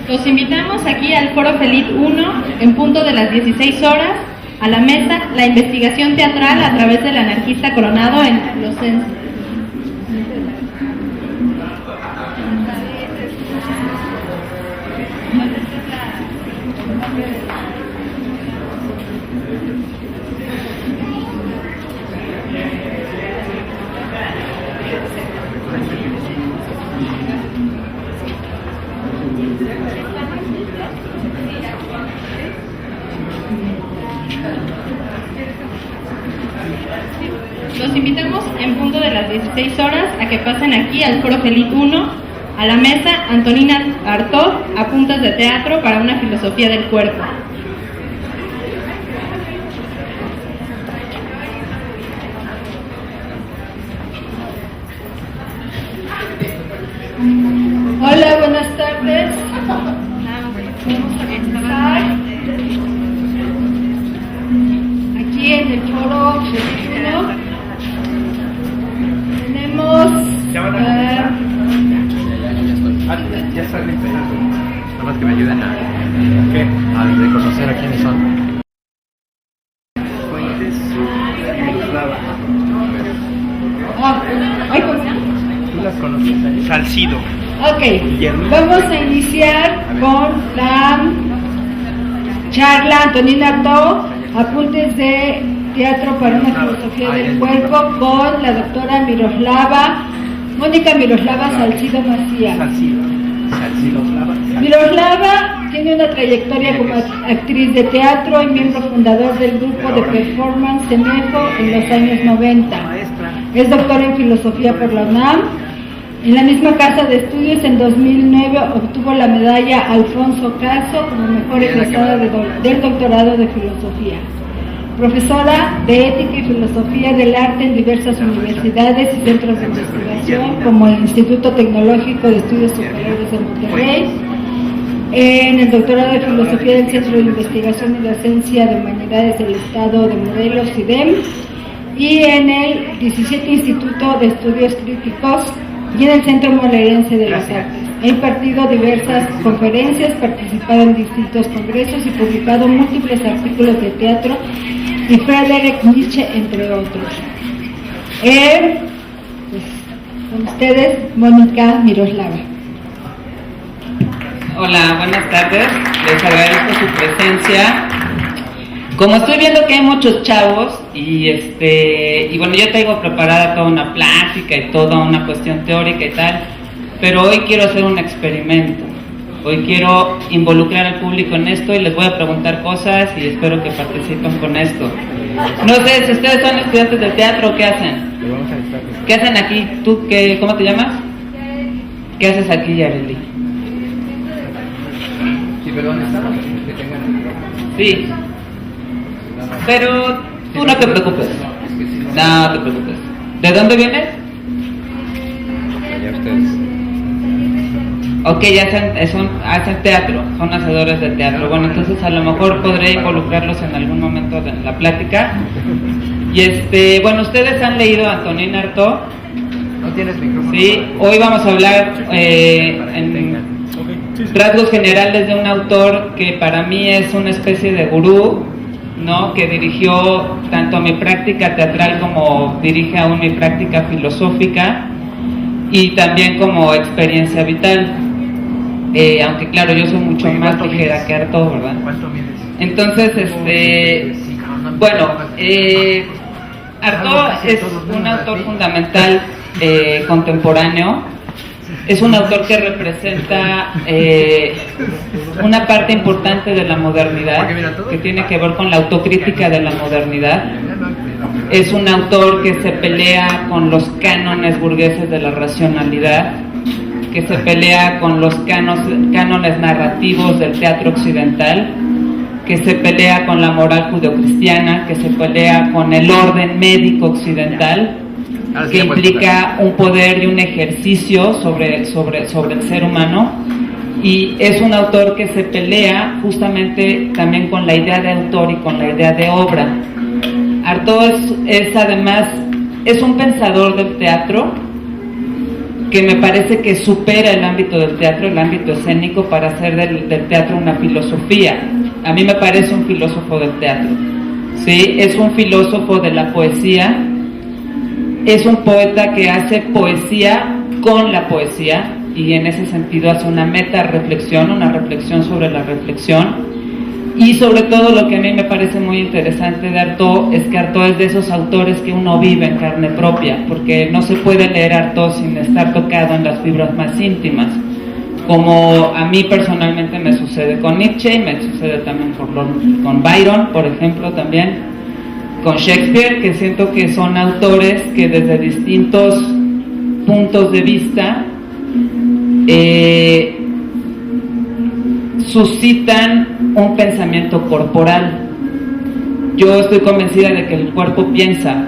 Los invitamos aquí al Foro Felit 1 en punto de las 16 horas a la mesa La investigación teatral a través del anarquista Coronado en Los Censos. Los invitamos en punto de las 16 horas a que pasen aquí al Foro Felit 1, a la mesa Antonina Artaud, Apuntes de teatro para una filosofía del cuerpo. Hola, buenas tardes. Vamos a empezar aquí en el Foro Felit 1. Tenemos ya están empezando. Nada más que me ayuden a reconocer a quiénes son. Fuentes Miroslava. ¿Tú las conoces? Salcido. Ok, vamos a iniciar con la charla Antonina Artaud, Apuntes de teatro para una filosofía del cuerpo, con la doctora Mónica Miroslava Salcido Macías. Miroslava tiene una trayectoria como actriz de teatro y miembro fundador del grupo de performance Semejo en los años 90. Es doctora en filosofía por la UNAM. En la misma casa de estudios, en 2009, obtuvo la medalla Alfonso Caso como mejor egresada del doctorado de filosofía. Profesora de Ética y Filosofía del Arte en diversas universidades y centros de investigación, como el Instituto Tecnológico de Estudios Superiores de Monterrey, en el doctorado de Filosofía del Centro de Investigación y Docencia de Humanidades del Estado de Morelos, CIDEM, y en el 17 Instituto de Estudios Críticos y en el Centro Morelense de las Artes. Ha impartido diversas conferencias, participado en distintos congresos y publicado múltiples artículos de teatro y Friedrich Nietzsche, entre otros. Con ustedes, Mónica Miroslava. Hola, buenas tardes. Les agradezco su presencia. Como estoy viendo que hay muchos chavos y bueno, yo tengo preparada toda una plática y toda una cuestión teórica y tal, pero hoy quiero hacer un experimento. Hoy quiero involucrar al público en esto y les voy a preguntar cosas y espero que participen con esto. No sé si ustedes son estudiantes de teatro o qué hacen. ¿Qué hacen aquí? ¿Tú cómo te llamas? ¿Qué haces aquí, Yareli? Sí, pero ¿dónde estamos? Que tengan el micrófono. Sí. Pero tú no te preocupes. No te preocupes. ¿De dónde vienes? Allá ustedes. Ok, hacen teatro, son hacedores de teatro. Bueno, entonces a lo mejor podré involucrarlos en algún momento de la plática. Y bueno, ustedes han leído a Antonina Artaud. ¿No tienes micrófono? Sí, hoy vamos a hablar en rasgos generales de un autor que para mí es una especie de gurú, ¿no? Que dirigió tanto mi práctica teatral como dirige aún mi práctica filosófica y también como experiencia vital. Aunque claro, yo soy mucho más ligera que Artaud, ¿verdad? ¿Cuánto mides? Entonces, bueno, Artaud es un autor fundamental contemporáneo. Es un autor que representa una parte importante de la modernidad, que tiene que ver con la autocrítica de la modernidad. Es un autor que se pelea con los cánones burgueses de la racionalidad, que se pelea con los cánones narrativos del teatro occidental, que se pelea con la moral judeocristiana, que se pelea con el orden médico occidental, que implica un poder y un ejercicio sobre el ser humano, y es un autor que se pelea justamente también con la idea de autor y con la idea de obra. Artaud es además un pensador del teatro que me parece que supera el ámbito del teatro, el ámbito escénico, para hacer del teatro una filosofía. A mí me parece un filósofo del teatro, ¿sí? Es un filósofo de la poesía, es un poeta que hace poesía con la poesía, y en ese sentido hace una meta-reflexión, una reflexión sobre la reflexión. Y sobre todo lo que a mí me parece muy interesante de Artaud es que Artaud es de esos autores que uno vive en carne propia, porque no se puede leer Artaud sin estar tocado en las fibras más íntimas, como a mí personalmente me sucede con Nietzsche, me sucede también con Byron, por ejemplo, también con Shakespeare, que siento que son autores que desde distintos puntos de vista suscitan un pensamiento corporal. Yo estoy convencida de que el cuerpo piensa,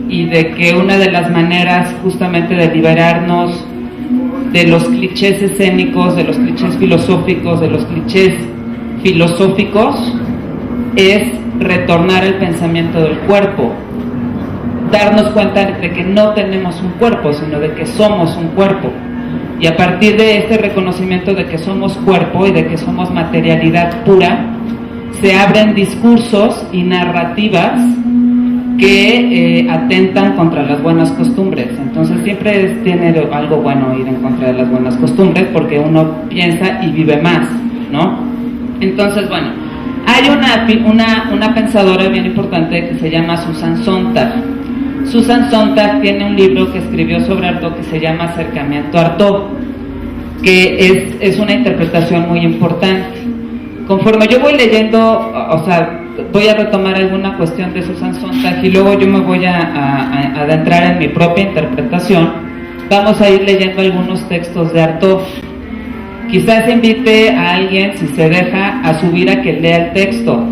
y de que una de las maneras justamente de liberarnos de los clichés escénicos, de los clichés filosóficos, es retornar al pensamiento del cuerpo, darnos cuenta de que no tenemos un cuerpo, sino de que somos un cuerpo. Y a partir de este reconocimiento de que somos cuerpo y de que somos materialidad pura, se abren discursos y narrativas que atentan contra las buenas costumbres. Entonces siempre tiene algo bueno ir en contra de las buenas costumbres, porque uno piensa y vive más, ¿no? Entonces, bueno, hay una pensadora bien importante que se llama Susan Sontag. Susan Sontag tiene un libro que escribió sobre Artaud que se llama Acercamiento a Artaud, que es una interpretación muy importante. Conforme yo voy leyendo, o sea, voy a retomar alguna cuestión de Susan Sontag y luego yo me voy a adentrar en mi propia interpretación. Vamos a ir leyendo algunos textos de Artaud. Quizás invite a alguien, si se deja, a subir a que lea el texto.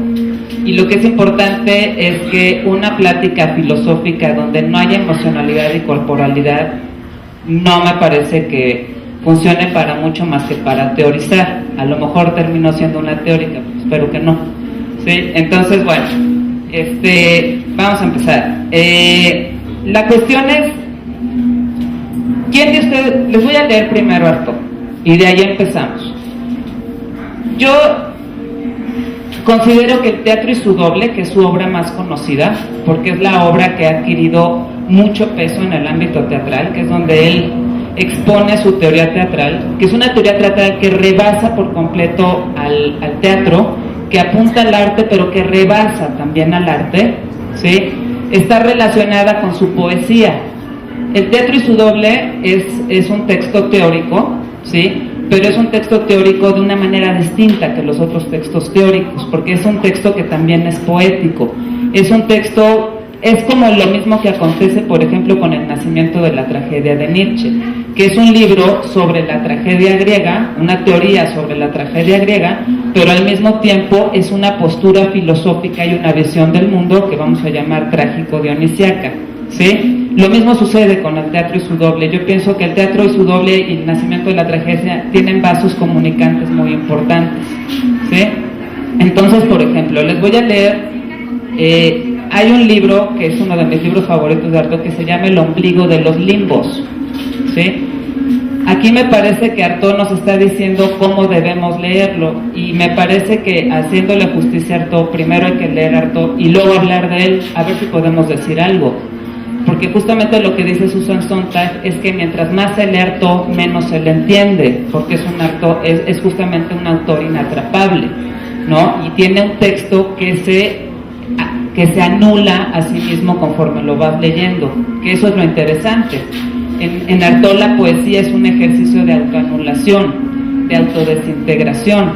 Y lo que es importante es que una plática filosófica donde no haya emocionalidad y corporalidad no me parece que funcione para mucho más que para teorizar. A lo mejor terminó siendo una teórica, espero que no, ¿sí? Entonces, bueno, vamos a empezar. La cuestión es, ¿quién de ustedes? Les voy a leer primero Artaud y de ahí empezamos. Yo considero que El teatro y su doble, que es su obra más conocida, porque es la obra que ha adquirido mucho peso en el ámbito teatral, que es donde él expone su teoría teatral, que es una teoría teatral que rebasa por completo al teatro, que apunta al arte, pero que rebasa también al arte, ¿sí? Está relacionada con su poesía. El teatro y su doble es un texto teórico, ¿sí? Pero es un texto teórico de una manera distinta que los otros textos teóricos, porque es un texto que también es poético. Es un texto, es como lo mismo que acontece, por ejemplo, con El nacimiento de la tragedia de Nietzsche, que es un libro sobre la tragedia griega, una teoría sobre la tragedia griega, pero al mismo tiempo es una postura filosófica y una visión del mundo que vamos a llamar trágico-dionisiaca, ¿sí? Lo mismo sucede con El teatro y su doble. Yo pienso que El teatro y su doble y El nacimiento de la tragedia tienen vasos comunicantes muy importantes, ¿sí? Entonces, por ejemplo, les voy a leer, hay un libro que es uno de mis libros favoritos de Artaud que se llama El ombligo de los limbos, ¿sí? Aquí me parece que Artaud nos está diciendo cómo debemos leerlo, y me parece que haciéndole justicia a Artaud, primero hay que leer Artaud y luego hablar de él, a ver si podemos decir algo. Porque justamente lo que dice Susan Sontag es que mientras más se lee Artaud, menos se le entiende, porque es justamente un autor inatrapable, ¿no? Y tiene un texto que se anula a sí mismo conforme lo vas leyendo, que eso es lo interesante. En Artaud la poesía es un ejercicio de autoanulación, de autodesintegración,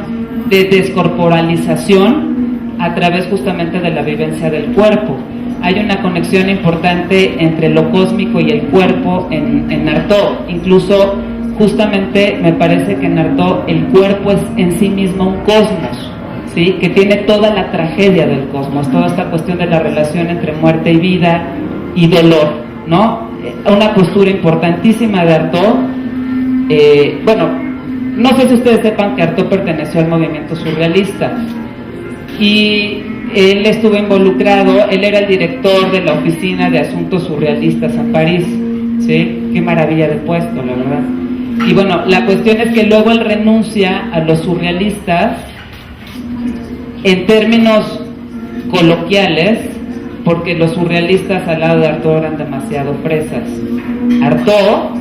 de descorporalización a través justamente de la vivencia del cuerpo. Hay una conexión importante entre lo cósmico y el cuerpo en Artaud. Incluso justamente me parece que en Artaud el cuerpo es en sí mismo un cosmos, ¿sí? Que tiene toda la tragedia del cosmos, toda esta cuestión de la relación entre muerte y vida y dolor, ¿no? Una postura importantísima de Artaud. Bueno, no sé si ustedes sepan que Artaud perteneció al movimiento surrealista y él estuvo involucrado, él era el director de la Oficina de Asuntos Surrealistas en París, ¿sí? Qué maravilla de puesto, la verdad. Y bueno, la cuestión es que luego él renuncia a los surrealistas en términos coloquiales, porque los surrealistas al lado de Artaud eran demasiado fresas. Artaud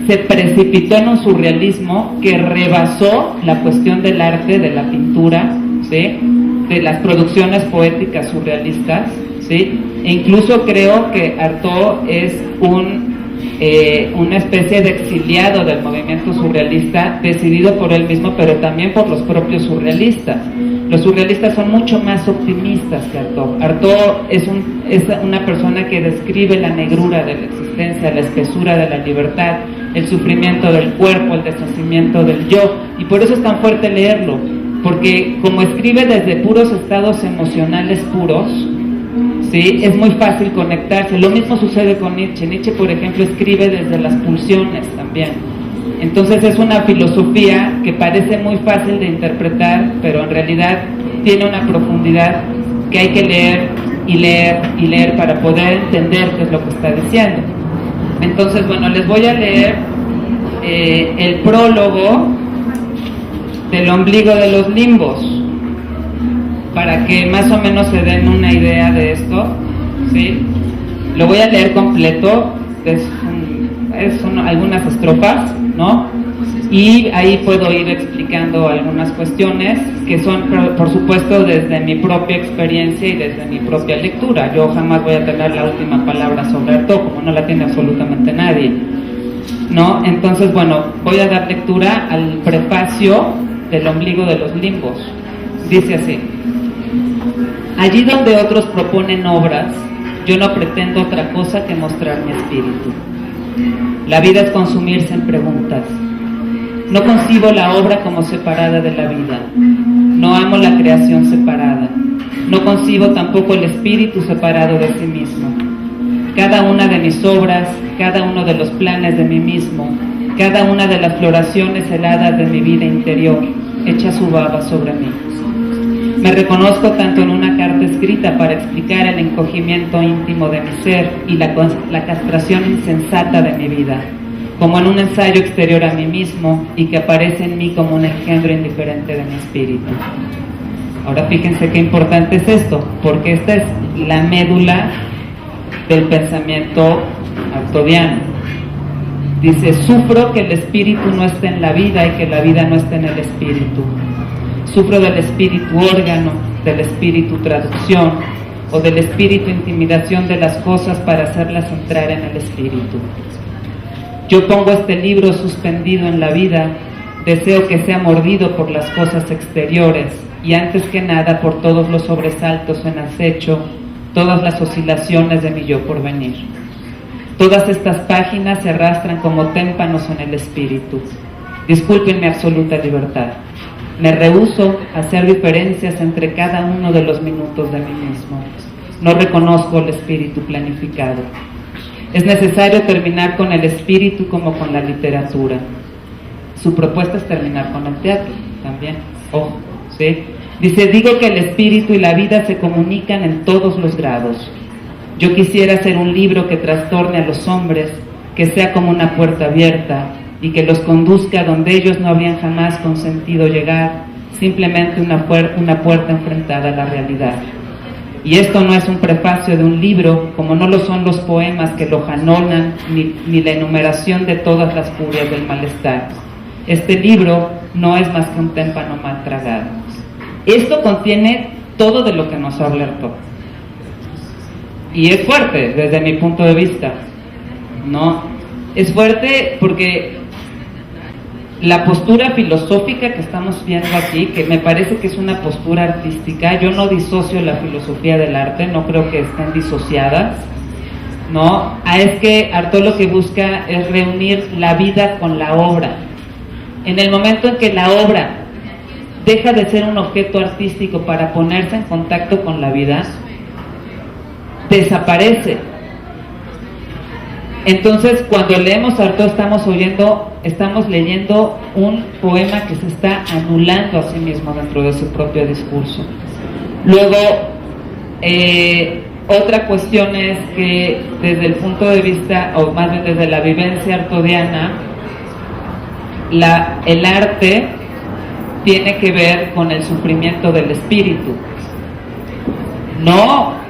se precipitó en un surrealismo que rebasó la cuestión del arte, de la pintura, ¿sí? De las producciones poéticas surrealistas, ¿sí? E incluso creo que Artaud es una especie de exiliado del movimiento surrealista, decidido por él mismo, pero también por los propios surrealistas. Los surrealistas son mucho más optimistas que Artaud. Artaud es una persona que describe la negrura de la existencia, la espesura de la libertad, el sufrimiento del cuerpo, el deshacimiento del yo, y por eso es tan fuerte leerlo, porque como escribe desde puros estados emocionales puros, ¿sí? Es muy fácil conectarse. Lo mismo sucede con Nietzsche. Nietzsche, por ejemplo, escribe desde las pulsiones también. Entonces es una filosofía que parece muy fácil de interpretar, pero en realidad tiene una profundidad que hay que leer y leer y leer para poder entender qué es lo que está diciendo. Entonces, bueno, les voy a leer el prólogo del ombligo de los limbos, para que más o menos se den una idea de esto, ¿sí? Lo voy a leer completo, son algunas estrofas, ¿no? Y ahí puedo ir explicando algunas cuestiones que son, por supuesto, desde mi propia experiencia y desde mi propia lectura. Yo jamás voy a tener la última palabra sobre Artaud, como no la tiene absolutamente nadie, ¿no? Entonces, bueno, voy a dar lectura al prefacio del ombligo de los limbos. Dice así: allí donde otros proponen obras, yo no pretendo otra cosa que mostrar mi espíritu. La vida es consumirse en preguntas. No concibo la obra como separada de la vida. No amo la creación separada. No concibo tampoco el espíritu separado de sí mismo. Cada una de mis obras, cada uno de los planes de mí mismo, cada una de las floraciones heladas de mi vida interior, echa su baba sobre mí. Me reconozco tanto en una carta escrita para explicar el encogimiento íntimo de mi ser y la castración insensata de mi vida, como en un ensayo exterior a mí mismo y que aparece en mí como un engendro indiferente de mi espíritu. Ahora fíjense qué importante es esto, porque esta es la médula del pensamiento artaudiano. Dice: sufro que el espíritu no esté en la vida y que la vida no esté en el espíritu. Sufro del espíritu órgano, del espíritu traducción o del espíritu intimidación de las cosas para hacerlas entrar en el espíritu. Yo pongo este libro suspendido en la vida, deseo que sea mordido por las cosas exteriores y antes que nada por todos los sobresaltos en acecho, todas las oscilaciones de mi yo por venir. Todas estas páginas se arrastran como témpanos en el espíritu. Disculpen mi absoluta libertad. Me rehúso a hacer diferencias entre cada uno de los minutos de mí mismo. No reconozco el espíritu planificado. Es necesario terminar con el espíritu como con la literatura. Su propuesta es terminar con el teatro también. Ojo, ¿sí? Dice: digo que el espíritu y la vida se comunican en todos los grados. Yo quisiera hacer un libro que trastorne a los hombres, que sea como una puerta abierta y que los conduzca donde ellos no habrían jamás consentido llegar, simplemente una puerta enfrentada a la realidad. Y esto no es un prefacio de un libro, como no lo son los poemas que lo janonan, ni la enumeración de todas las furias del malestar. Este libro no es más que un témpano mal tragado. Esto contiene todo de lo que nos habla Artaud. Y es fuerte desde mi punto de vista, ¿no? Es fuerte porque la postura filosófica que estamos viendo aquí, que me parece que es una postura artística, yo no disocio la filosofía del arte, no creo que estén disociadas, ¿no? Es que Artaud lo que busca es reunir la vida con la obra. En el momento en que la obra deja de ser un objeto artístico para ponerse en contacto con la vida, desaparece. Entonces, cuando leemos a Artaud estamos leyendo un poema que se está anulando a sí mismo dentro de su propio discurso. Luego, otra cuestión es que desde el punto de vista, o más bien desde la vivencia artaudiana, el arte tiene que ver con el sufrimiento del espíritu, no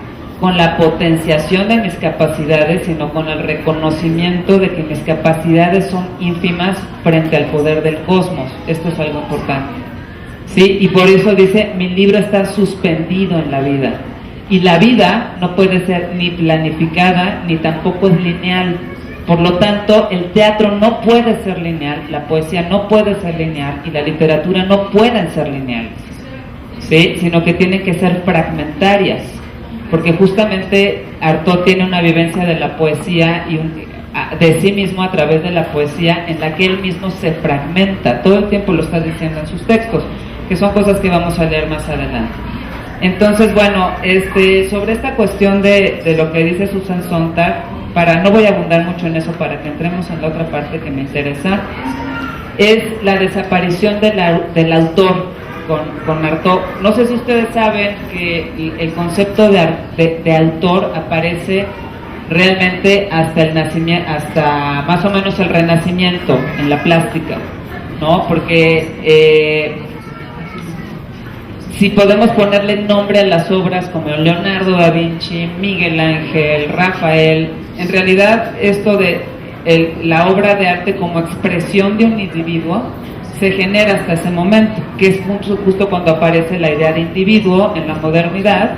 con la potenciación de mis capacidades, sino con el reconocimiento de que mis capacidades son ínfimas frente al poder del cosmos. Esto es algo importante, ¿sí? Y por eso dice, mi libro está suspendido en la vida, y la vida no puede ser ni planificada, ni tampoco es lineal. Por lo tanto, el teatro no puede ser lineal, la poesía no puede ser lineal, y la literatura no pueden ser lineales, ¿sí? Sino que tienen que ser fragmentarias, porque justamente Artaud tiene una vivencia de la poesía y de sí mismo a través de la poesía, en la que él mismo se fragmenta, todo el tiempo lo está diciendo en sus textos, que son cosas que vamos a leer más adelante. Entonces, bueno, sobre esta cuestión de lo que dice Susan Sontag, no voy a abundar mucho en eso para que entremos en la otra parte que me interesa, es la desaparición del autor con Artaud. No sé si ustedes saben que el concepto de autor aparece realmente hasta el nacimiento, hasta más o menos el Renacimiento en la plástica, ¿no? Porque si podemos ponerle nombre a las obras como Leonardo da Vinci, Miguel Ángel, Rafael, en realidad esto de la obra de arte como expresión de un individuo se genera hasta ese momento, que es justo cuando aparece la idea de individuo en la modernidad,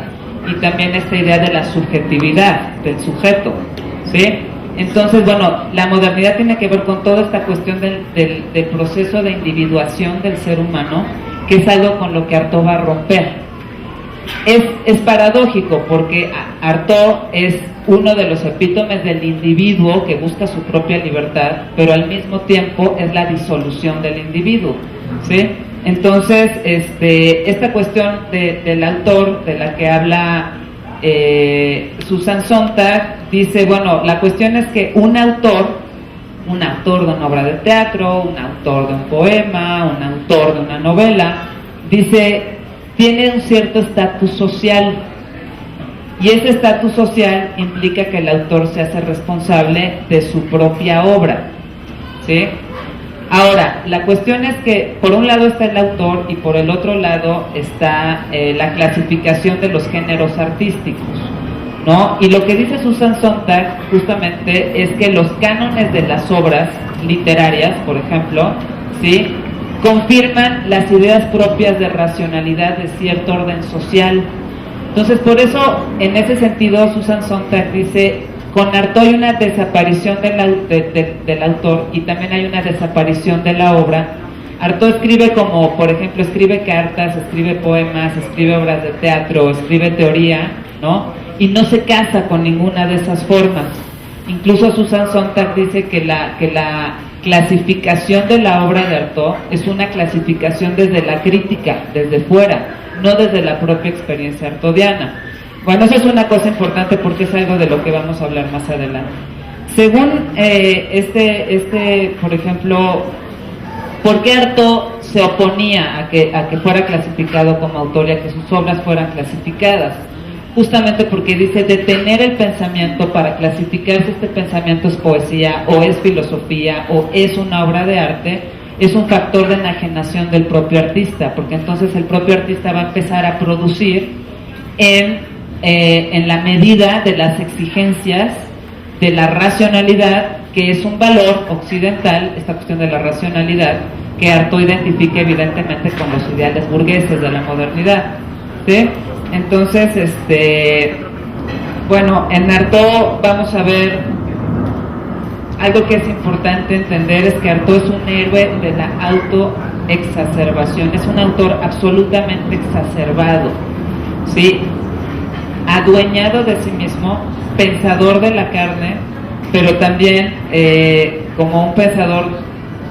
y también esta idea de la subjetividad del sujeto, ¿sí? Entonces, bueno, la modernidad tiene que ver con toda esta cuestión del proceso de individuación del ser humano, que es algo con lo que Artaud va a romper. Es paradójico, porque Artaud es uno de los epítomes del individuo que busca su propia libertad, pero al mismo tiempo es la disolución del individuo, ¿sí? Entonces, esta cuestión del autor, de la que habla Susan Sontag, dice, bueno, la cuestión es que un autor de una obra de teatro, un autor de un poema, un autor de una novela, dice, tiene un cierto estatus social, y ese estatus social implica que el autor se hace responsable de su propia obra, ¿sí? Ahora, la cuestión es que por un lado está el autor y por el otro lado está la clasificación de los géneros artísticos, ¿no? Y lo que dice Susan Sontag justamente es que los cánones de las obras literarias, por ejemplo, ¿sí?, confirman las ideas propias de racionalidad de cierto orden social. Entonces, por eso, en ese sentido, Susan Sontag dice, con Artaud hay una desaparición del autor, y también hay una desaparición de la obra. Artaud escribe como, por ejemplo, escribe cartas, escribe poemas, escribe obras de teatro, escribe teoría, ¿no? Y no se casa con ninguna de esas formas. Incluso Susan Sontag dice que la clasificación de la obra de Artaud es una clasificación desde la crítica, desde fuera, no desde la propia experiencia artaudiana. Bueno, eso es una cosa importante porque es algo de lo que vamos a hablar más adelante. Según por ejemplo, ¿por qué Artaud se oponía a que fuera clasificado como autor y a que sus obras fueran clasificadas? Justamente porque dice, detener el pensamiento para clasificar si este pensamiento es poesía o es filosofía o es una obra de arte, es un factor de enajenación del propio artista, porque entonces el propio artista va a empezar a producir en la medida de las exigencias de la racionalidad, que es un valor occidental, esta cuestión de la racionalidad, que Artaud identifica evidentemente con los ideales burgueses de la modernidad, ¿sí? Entonces, bueno, en Artaud vamos a ver algo que es importante entender, es que Artaud es un héroe de la autoexacerbación, es un autor absolutamente exacerbado, ¿sí? adueñado de sí mismo, pensador de la carne, pero también como un pensador,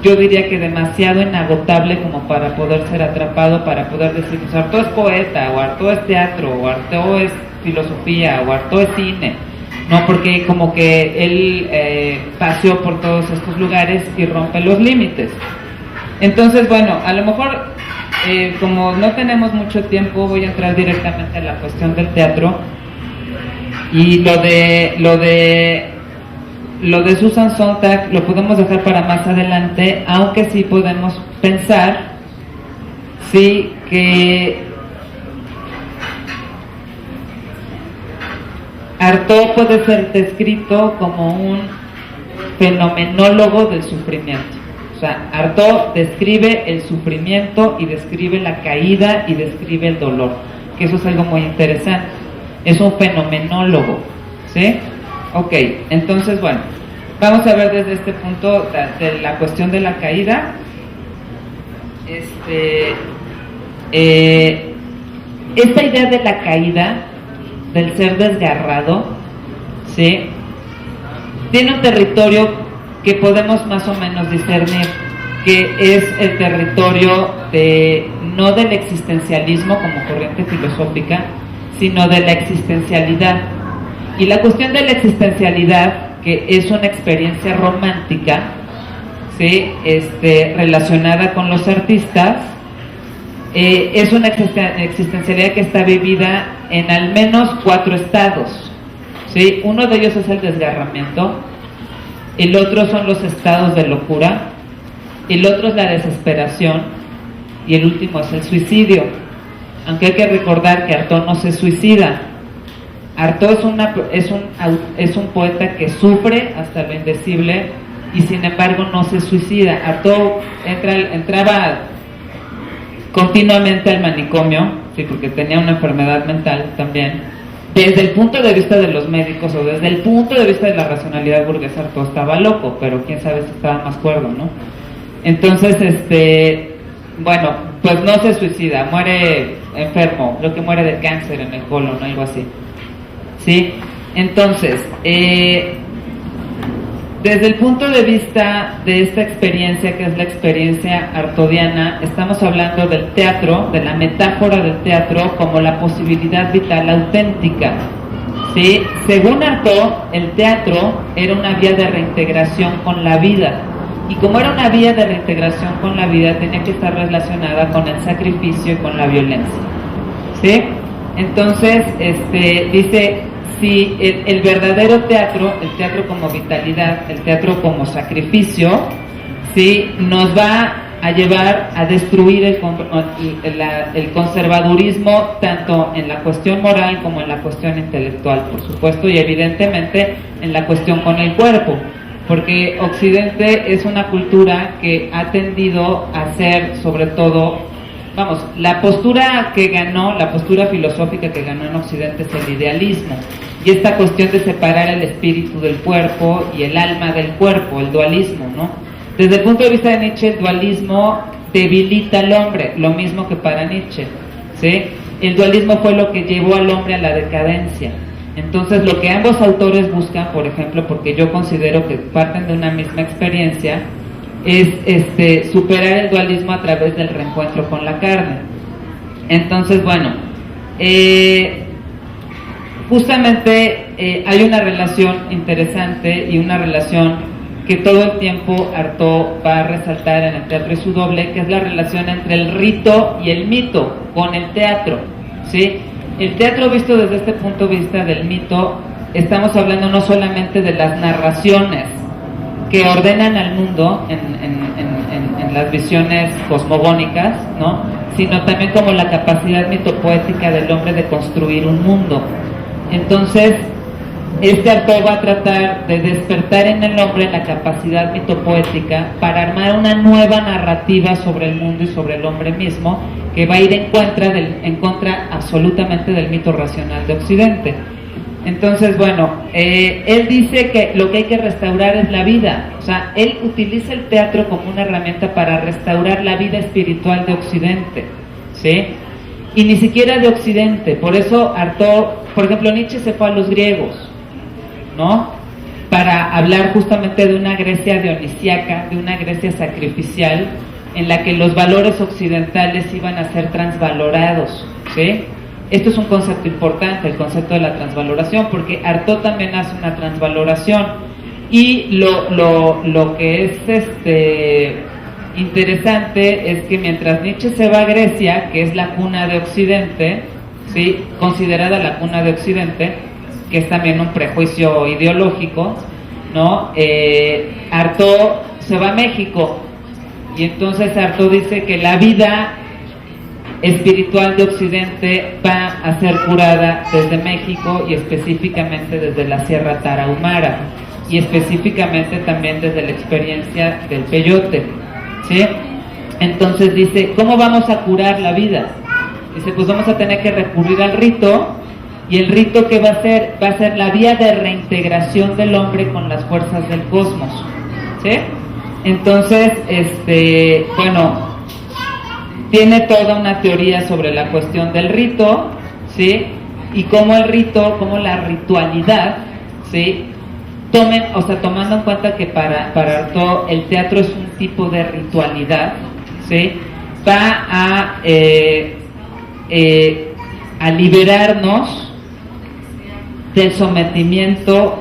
yo diría que demasiado inagotable como para poder ser atrapado, para poder decir, pues Artaud es poeta, o Artaud es teatro, o Artaud es filosofía, o Artaud es cine, no, porque como que él paseó por todos estos lugares y rompe los límites. Entonces, bueno, a lo mejor como no tenemos mucho tiempo, voy a entrar directamente a la cuestión del teatro, y lo de Susan Sontag lo podemos dejar para más adelante, aunque sí podemos pensar, sí, que Artaud puede ser descrito como un fenomenólogo del sufrimiento. O sea, Artaud describe el sufrimiento y describe la caída y describe el dolor, que eso es algo muy interesante. Es un fenomenólogo, ¿sí? Ok, entonces, bueno, vamos a ver desde este punto de la cuestión de la caída. Esta idea de la caída, del ser desgarrado, ¿sí?, tiene un territorio que podemos más o menos discernir, que es el territorio no del existencialismo como corriente filosófica, sino de la existencialidad. Y la cuestión de la existencialidad, que es una experiencia romántica, ¿sí?, relacionada con los artistas, es una existencialidad que está vivida en al menos 4 estados, ¿sí? Uno de ellos es el desgarramiento, el otro son los estados de locura, el otro es la desesperación, y el último es el suicidio. Aunque hay que recordar que Artaud no se suicida. Artaud es un poeta que sufre hasta lo indecible y sin embargo no se suicida. Artaud entraba continuamente al manicomio, sí, porque tenía una enfermedad mental también. Desde el punto de vista de los médicos o desde el punto de vista de la racionalidad burguesa, Artaud estaba loco, pero quién sabe si estaba más cuerdo, ¿no? Entonces, bueno, pues no se suicida, muere enfermo, lo que muere de cáncer en el colon, algo así, ¿sí? Entonces, desde el punto de vista de esta experiencia, que es la experiencia artaudiana, estamos hablando del teatro, de la metáfora del teatro como la posibilidad vital auténtica, ¿sí? Según Artaud, el teatro era una vía de reintegración con la vida, y como era una vía de reintegración con la vida, tenía que estar relacionada con el sacrificio y con la violencia, ¿sí? Entonces, dice, si el verdadero teatro, el teatro como vitalidad, el teatro como sacrificio, ¿sí?, nos va a llevar a destruir el conservadurismo tanto en la cuestión moral como en la cuestión intelectual, por supuesto, y evidentemente en la cuestión con el cuerpo, porque Occidente es una cultura que ha tendido a ser, sobre todo, vamos, la postura filosófica que ganó en Occidente es el idealismo, y esta cuestión de separar el espíritu del cuerpo y el alma del cuerpo, el dualismo, ¿no? Desde el punto de vista de Nietzsche, el dualismo debilita al hombre, lo mismo que para Nietzsche, ¿sí? El dualismo fue lo que llevó al hombre a la decadencia. Entonces, lo que ambos autores buscan, por ejemplo, porque yo considero que parten de una misma experiencia, es superar el dualismo a través del reencuentro con la carne. Entonces, bueno, justamente hay una relación interesante y una relación que todo el tiempo Artaud va a resaltar en El teatro y su doble, que es la relación entre el rito y el mito con el teatro, ¿sí? El teatro visto desde este punto de vista del mito, estamos hablando no solamente de las narraciones que ordenan al mundo en las visiones cosmogónicas, ¿no?, sino también como la capacidad mitopoética del hombre de construir un mundo. Entonces, Artaud va a tratar de despertar en el hombre la capacidad mitopoética para armar una nueva narrativa sobre el mundo y sobre el hombre mismo, que va a ir en contra absolutamente del mito racional de Occidente. Entonces, bueno, él dice que lo que hay que restaurar es la vida. O sea, él utiliza el teatro como una herramienta para restaurar la vida espiritual de Occidente, ¿sí? Y ni siquiera de Occidente. Por eso Artaud por ejemplo, Nietzsche se fue a los griegos, ¿no? Para hablar justamente de una Grecia dionisíaca, de una Grecia sacrificial, en la que los valores occidentales iban a ser transvalorados, ¿sí? Esto es un concepto importante, el concepto de la transvaloración, porque Artaud también hace una transvaloración. Y lo que es interesante es que mientras Nietzsche se va a Grecia, que es la cuna de Occidente, ¿sí? Considerada la cuna de Occidente, que es también un prejuicio ideológico, ¿no? Artaud se va a México, y entonces Artaud dice que la vida espiritual de Occidente va a ser curada desde México y específicamente desde la Sierra Tarahumara y específicamente también desde la experiencia del peyote, ¿sí? Entonces dice, ¿cómo vamos a curar la vida? Dice, pues vamos a tener que recurrir al rito, y el rito que va a ser la vía de reintegración del hombre con las fuerzas del cosmos, ¿sí? Entonces, bueno, tiene toda una teoría sobre la cuestión del rito, ¿sí? Y cómo el rito, cómo la ritualidad, ¿sí? Tomando en cuenta que para Artaud el teatro es un tipo de ritualidad, ¿sí? Va a liberarnos del sometimiento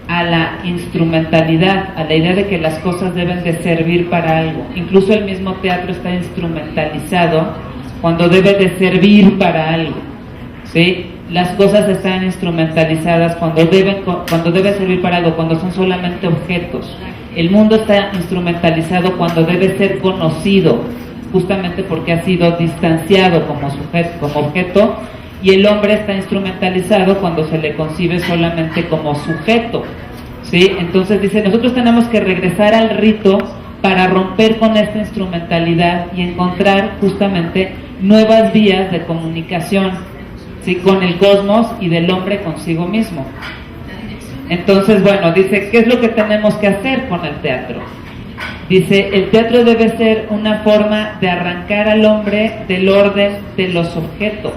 a la instrumentalidad, a la idea de que las cosas deben de servir para algo. Incluso el mismo teatro está instrumentalizado cuando debe de servir para algo, ¿sí? Las cosas están instrumentalizadas cuando deben servir para algo, cuando son solamente objetos. El mundo está instrumentalizado cuando debe ser conocido, justamente porque ha sido distanciado como objeto, y el hombre está instrumentalizado cuando se le concibe solamente como sujeto, ¿sí? Entonces dice, nosotros tenemos que regresar al rito para romper con esta instrumentalidad y encontrar justamente nuevas vías de comunicación, ¿sí? Con el cosmos y del hombre consigo mismo. Entonces, bueno, dice, ¿qué es lo que tenemos que hacer con el teatro? Dice, el teatro debe ser una forma de arrancar al hombre del orden de los objetos,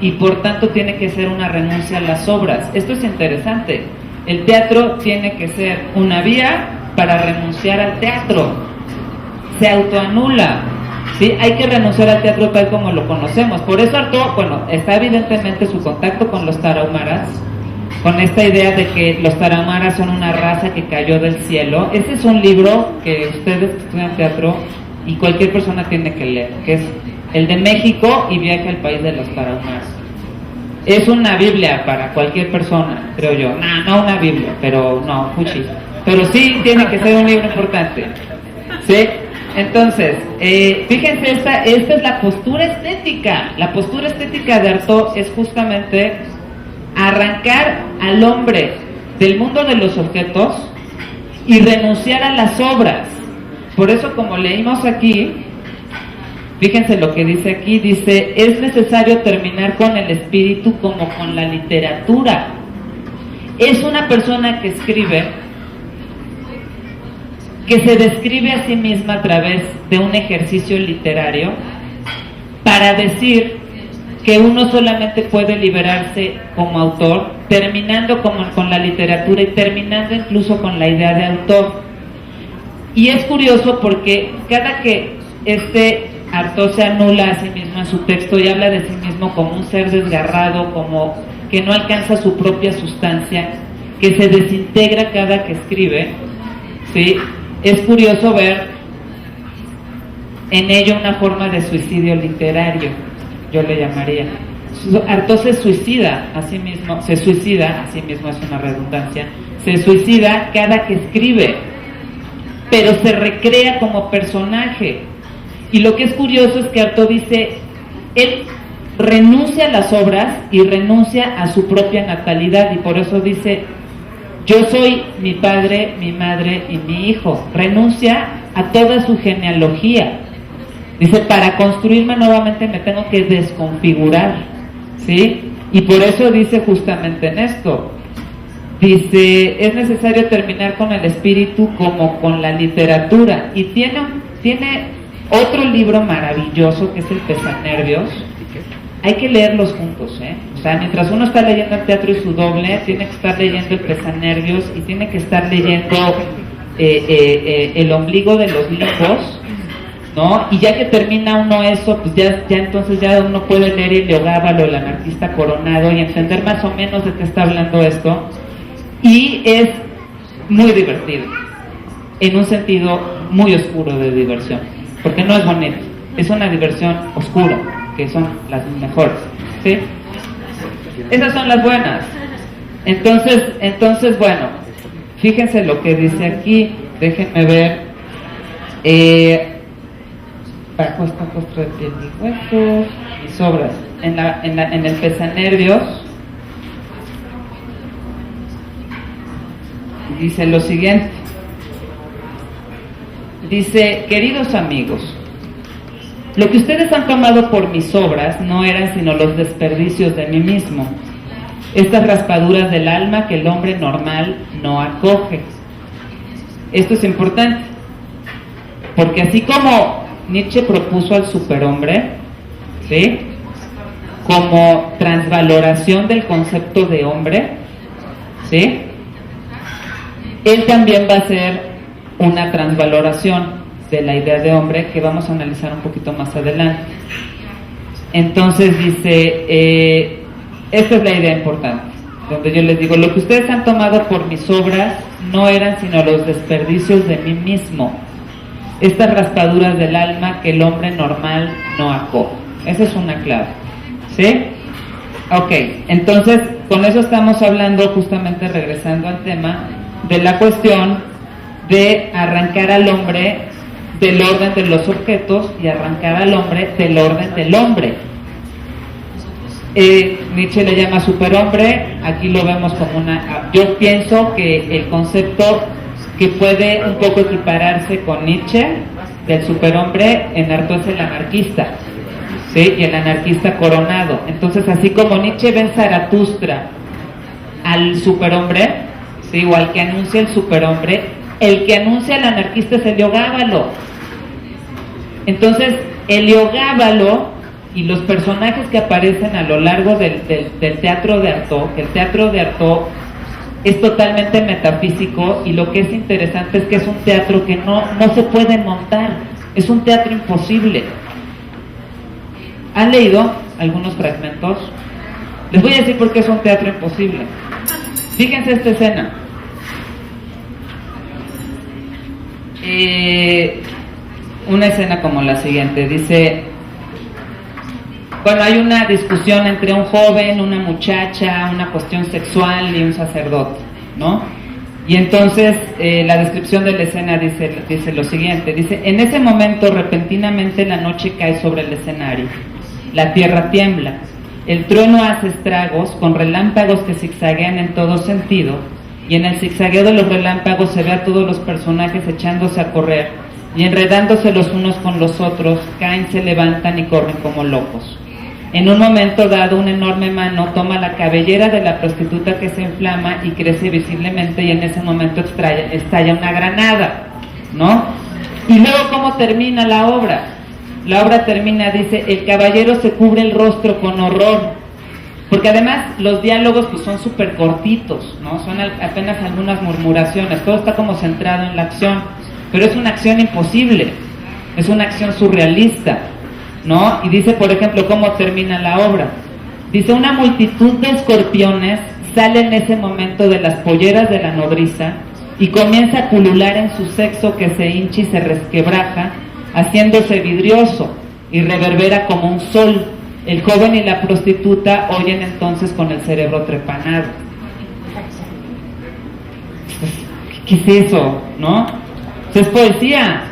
y por tanto tiene que ser una renuncia a las obras. Esto es interesante. El teatro tiene que ser una vía para renunciar al teatro. Se autoanula, ¿sí? Hay que renunciar al teatro tal como lo conocemos. Por eso Artaud, bueno, está evidentemente su contacto con los tarahumaras, con esta idea de que los tarahumaras son una raza que cayó del cielo. Ese es un libro que ustedes que estudian teatro y cualquier persona tiene que leer, que es el de México y Viaje al País de los Tarahumaras. Es una Biblia para cualquier persona, creo yo. No una Biblia, pero no, fuchi. Pero sí tiene que ser un libro importante, ¿sí? Entonces, fíjense, esta es la postura estética. La postura estética de Artaud es justamente arrancar al hombre del mundo de los objetos y renunciar a las obras. Por eso, como leímos aquí, fíjense lo que dice aquí, dice, es necesario terminar con el espíritu como con la literatura. Es una persona que escribe, que se describe a sí misma a través de un ejercicio literario para decir que uno solamente puede liberarse como autor, terminando con la literatura y terminando incluso con la idea de autor. Y es curioso porque cada que Artaud se anula a sí mismo en su texto y habla de sí mismo como un ser desgarrado, como que no alcanza su propia sustancia, que se desintegra cada que escribe, ¿sí? Es curioso ver en ello una forma de suicidio literario, yo le llamaría. Artaud se suicida a sí mismo es una redundancia, se suicida cada que escribe, pero se recrea como personaje. Y lo que es curioso es que Artaud dice, él renuncia a las obras y renuncia a su propia natalidad, y por eso dice, yo soy mi padre, mi madre y mi hijo. Renuncia a toda su genealogía. Dice, para construirme nuevamente me tengo que desconfigurar, ¿sí? Y por eso dice justamente en esto, dice, es necesario terminar con el espíritu como con la literatura. Y tiene otro libro maravilloso que es El Pesanervios, hay que leerlos juntos, ¿eh? O sea, mientras uno está leyendo el teatro y su doble, tiene que estar leyendo el Pesanervios y tiene que estar leyendo el ombligo de los limbos, ¿no? Y ya que termina uno eso, pues ya entonces ya uno puede leer el Leogábalo, el anarquista coronado, y entender más o menos de qué está hablando esto. Y es muy divertido, en un sentido muy oscuro de diversión, porque no es bonito, es una diversión oscura, que son las mejores, ¿sí? Esas son las buenas. Entonces bueno, fíjense lo que dice aquí, déjenme ver. Bajo esta postre de piel y huesos, mis obras, en el Pesanervios, dice lo siguiente. Dice: queridos amigos, lo que ustedes han tomado por mis obras no eran sino los desperdicios de mí mismo, estas raspaduras del alma que el hombre normal no acoge. Esto es importante, porque así como Nietzsche propuso al superhombre, ¿sí?, como transvaloración del concepto de hombre, ¿sí?, él también va a hacer una transvaloración de la idea de hombre que vamos a analizar un poquito más adelante. Entonces dice, esta es la idea importante, donde yo les digo: lo que ustedes han tomado por mis obras no eran sino los desperdicios de mí mismo, estas raspaduras del alma que el hombre normal no acoge. Esa es una clave, ¿sí? Ok, entonces con eso estamos hablando, justamente regresando al tema de la cuestión de arrancar al hombre del orden de los objetos y arrancar al hombre del orden del hombre. Nietzsche le llama superhombre, aquí lo vemos como una... Yo pienso que el concepto que puede un poco equipararse con Nietzsche del superhombre en Artaud es el anarquista, ¿sí?, y el anarquista coronado. Entonces, así como Nietzsche ve en Zaratustra al superhombre, ¿sí?, o al que anuncia el superhombre, el que anuncia al anarquista es Heliogábalo. Entonces, Heliogábalo y los personajes que aparecen a lo largo del teatro de Artaud, que el teatro de Artaud es totalmente metafísico, y lo que es interesante es que es un teatro que no se puede montar, es un teatro imposible. ¿Han leído algunos fragmentos? Les voy a decir por qué es un teatro imposible. Fíjense esta escena. Una escena como la siguiente, dice: bueno, hay una discusión entre un joven, una muchacha, una cuestión sexual y un sacerdote, ¿no? Y entonces la descripción de la escena dice lo siguiente, dice: en ese momento repentinamente la noche cae sobre el escenario, la tierra tiembla, el trueno hace estragos con relámpagos que zigzaguean en todo sentido, y en el zigzagueo de los relámpagos se ve a todos los personajes echándose a correr y enredándose los unos con los otros, caen, se levantan y corren como locos. En un momento dado, una enorme mano toma la cabellera de la prostituta, que se inflama y crece visiblemente, y en ese momento estalla una granada, ¿no? Y luego, ¿cómo termina la obra? La obra termina, dice: el caballero se cubre el rostro con horror, porque además los diálogos pues son súper cortitos, ¿no? Son apenas algunas murmuraciones, todo está como centrado en la acción, pero es una acción imposible, es una acción surrealista, ¿no? Y dice, por ejemplo, cómo termina la obra. Dice: una multitud de escorpiones sale en ese momento de las polleras de la nodriza y comienza a pulular en su sexo, que se hincha y se resquebraja, haciéndose vidrioso y reverbera como un sol. El joven y la prostituta oyen entonces con el cerebro trepanado. ¿Qué es eso? ¿No? Es poesía,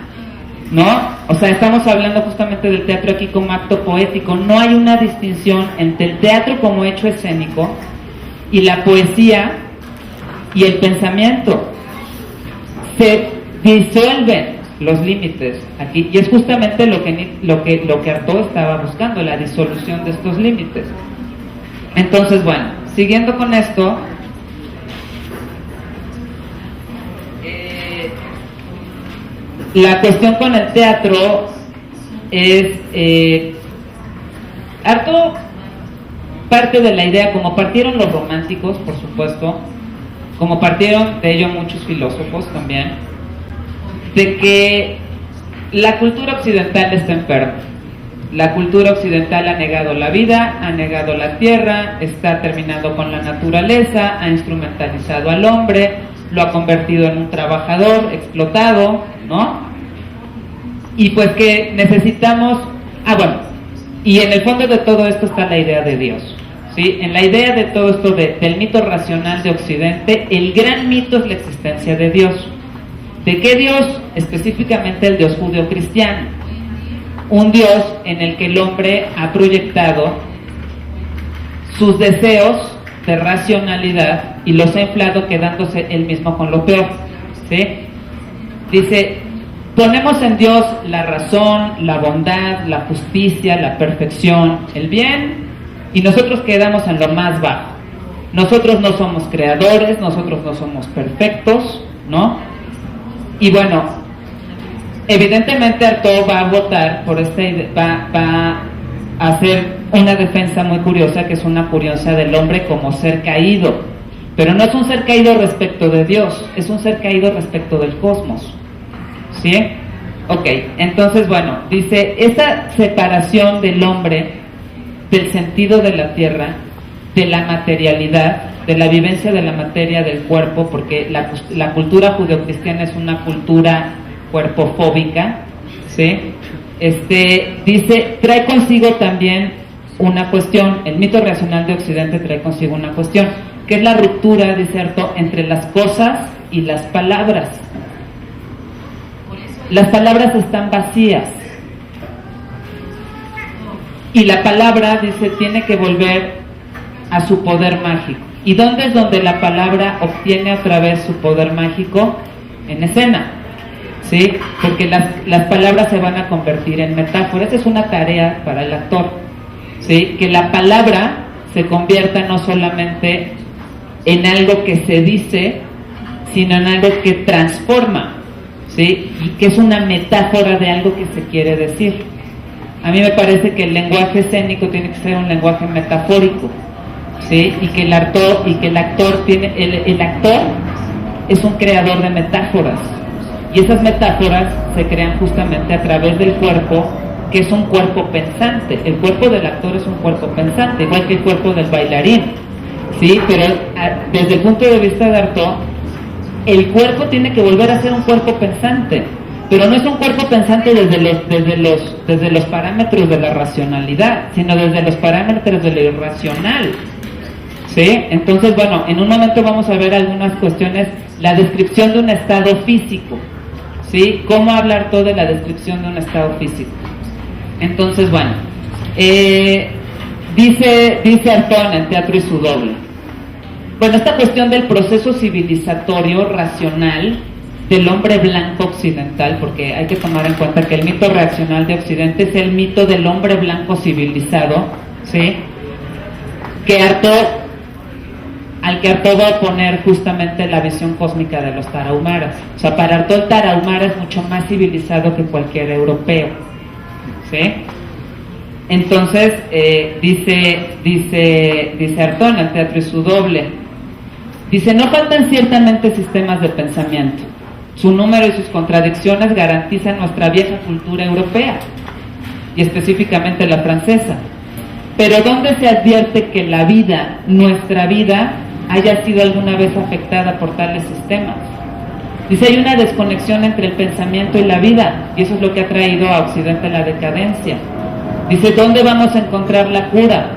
¿no? O sea, estamos hablando justamente del teatro aquí como acto poético. No hay una distinción entre el teatro como hecho escénico y la poesía y el pensamiento. Se disuelven los límites aquí, y es justamente lo que Artaud estaba buscando, la disolución de estos límites. Entonces, bueno, siguiendo con esto, la cuestión con el teatro es Artaud parte de la idea, como partieron los románticos, por supuesto, como partieron de ello muchos filósofos también, de que la cultura occidental está enferma. La cultura occidental ha negado la vida, ha negado la tierra, está terminando con la naturaleza, ha instrumentalizado al hombre, lo ha convertido en un trabajador explotado, ¿no? Y pues que necesitamos... y en el fondo de todo esto está la idea de Dios, ¿sí? En la idea de todo esto del mito racional de Occidente, el gran mito es la existencia de Dios. ¿De qué Dios? Específicamente el Dios judeocristiano. Un Dios en el que el hombre ha proyectado sus deseos de racionalidad y los ha inflado quedándose él mismo con lo peor, ¿sí? Dice, ponemos en Dios la razón, la bondad, la justicia, la perfección, el bien, y nosotros quedamos en lo más bajo. Nosotros no somos creadores, nosotros no somos perfectos, ¿no? Y bueno, evidentemente Artaud va a votar por esta idea, va a hacer una defensa muy curiosa, que es una curiosa del hombre como ser caído, pero no es un ser caído respecto de Dios, es un ser caído respecto del cosmos, ¿sí? Ok, entonces bueno, dice, esta separación del hombre del sentido de la tierra, de la materialidad, de la vivencia de la materia del cuerpo, porque la cultura judeocristiana es una cultura cuerpofóbica, ¿sí? Dice, trae consigo también una cuestión, el mito racional de Occidente trae consigo una cuestión, que es la ruptura, dice Artaud, entre las cosas y las palabras. Las palabras están vacías y la palabra, dice, tiene que volver a su poder mágico. ¿Y dónde es donde la palabra obtiene otra vez su poder mágico? En escena, ¿sí? Porque las palabras se van a convertir en metáforas. Es una tarea para el actor, ¿sí? Que la palabra se convierta no solamente en algo que se dice, sino en algo que transforma, ¿sí? Y que es una metáfora de algo que se quiere decir. A mí me parece que el lenguaje escénico tiene que ser un lenguaje metafórico, ¿sí? Y que el actor es un creador de metáforas, y esas metáforas se crean justamente a través del cuerpo, que es un cuerpo pensante. El cuerpo del actor es un cuerpo pensante, igual que el cuerpo del bailarín, ¿sí? Pero desde el punto de vista de Artaud, el cuerpo tiene que volver a ser un cuerpo pensante, pero no es un cuerpo pensante desde los parámetros de la racionalidad, sino desde los parámetros de lo irracional, ¿sí? Entonces, bueno, en un momento vamos a ver algunas cuestiones, la descripción de un estado físico, ¿sí? ¿Cómo hablar todo de la descripción de un estado físico? Entonces, bueno, dice Artaud en El teatro y su doble. Bueno, esta cuestión del proceso civilizatorio racional del hombre blanco occidental, porque hay que tomar en cuenta que el mito racional de Occidente es el mito del hombre blanco civilizado, ¿sí? Al que Artaud va a poner justamente la visión cósmica de los tarahumaras. O sea, para Artaud el tarahumara es mucho más civilizado que cualquier europeo, ¿sí? Entonces, dice Artaud en El teatro y su doble, dice, no faltan ciertamente sistemas de pensamiento. Su número y sus contradicciones garantizan nuestra vieja cultura europea, y específicamente la francesa. Pero ¿dónde se advierte que la vida, nuestra vida, haya sido alguna vez afectada por tales sistemas? Dice, hay una desconexión entre el pensamiento y la vida, y eso es lo que ha traído a Occidente la decadencia. Dice, ¿dónde vamos a encontrar la cura?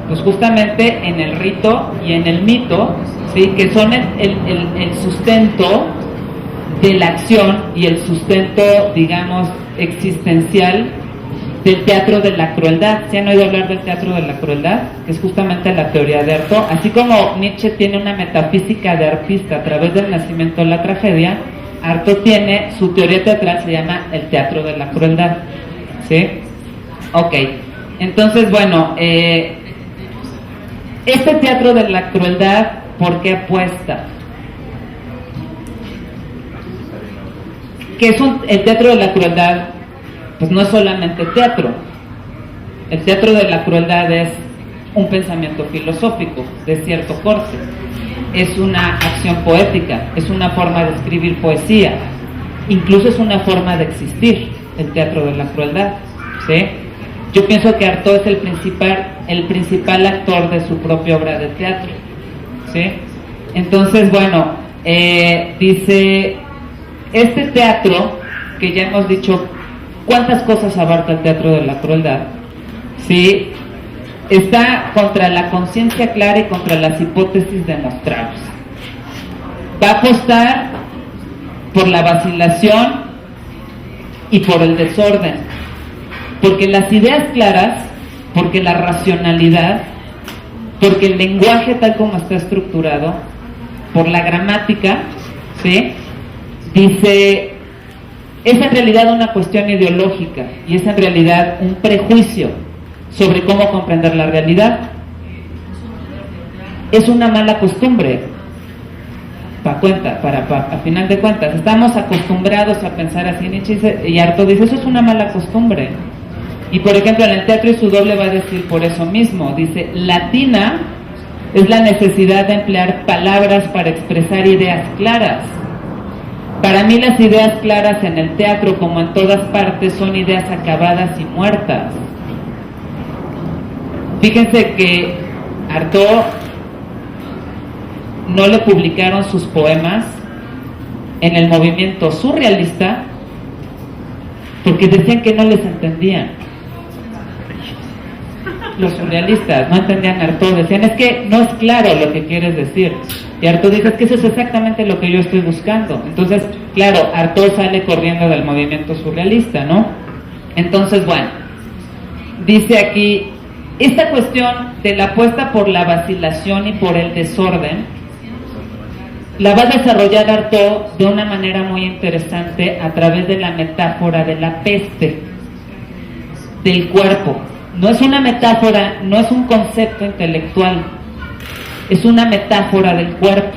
Pues justamente en el rito y en el mito, ¿sí? Que son el sustento de la acción y el sustento, digamos, existencial del teatro de la crueldad. ¿Se han oído hablar del teatro de la crueldad? Que es justamente la teoría de Artaud. Así como Nietzsche tiene una metafísica de artista a través del nacimiento de la tragedia, Artaud tiene su teoría teatral, se llama el teatro de la crueldad, ¿sí? Ok, entonces bueno, este teatro de la crueldad, ¿por qué apuesta? Que es el teatro de la crueldad, pues no es solamente teatro. El teatro de la crueldad es un pensamiento filosófico de cierto corte, es una acción poética, es una forma de escribir poesía, incluso es una forma de existir, el teatro de la crueldad, ¿sí? Yo pienso que Artaud es el principal actor de su propia obra de teatro, ¿sí? Entonces, bueno, dice, este teatro, que ya hemos dicho cuántas cosas abarca el teatro de la crueldad, ¿sí? Está contra la conciencia clara y contra las hipótesis demostrables. Va a apostar por la vacilación y por el desorden, porque las ideas claras, porque la racionalidad, porque el lenguaje tal como está estructurado, por la gramática, ¿sí? Dice, es en realidad una cuestión ideológica y es en realidad un prejuicio sobre cómo comprender la realidad. Es una mala costumbre, a final de cuentas. Estamos acostumbrados a pensar así, y Artaud dice, eso es una mala costumbre. Y por ejemplo, en el teatro y su doble va a decir por eso mismo, dice, latina es la necesidad de emplear palabras para expresar ideas claras. Para mí las ideas claras en el teatro, como en todas partes, son ideas acabadas y muertas. Fíjense que Artaud no le publicaron sus poemas en el movimiento surrealista porque decían que no les entendían. Los surrealistas no entendían a Artaud, decían, es que no es claro lo que quieres decir. Y Artaud dice, es que eso es exactamente lo que yo estoy buscando. Entonces, claro, Artaud sale corriendo del movimiento surrealista, ¿no? Entonces, bueno, dice aquí, esta cuestión de la apuesta por la vacilación y por el desorden la va a desarrollar Artaud de una manera muy interesante a través de la metáfora de la peste, del cuerpo. No es una metáfora, no es un concepto intelectual, es una metáfora del cuerpo,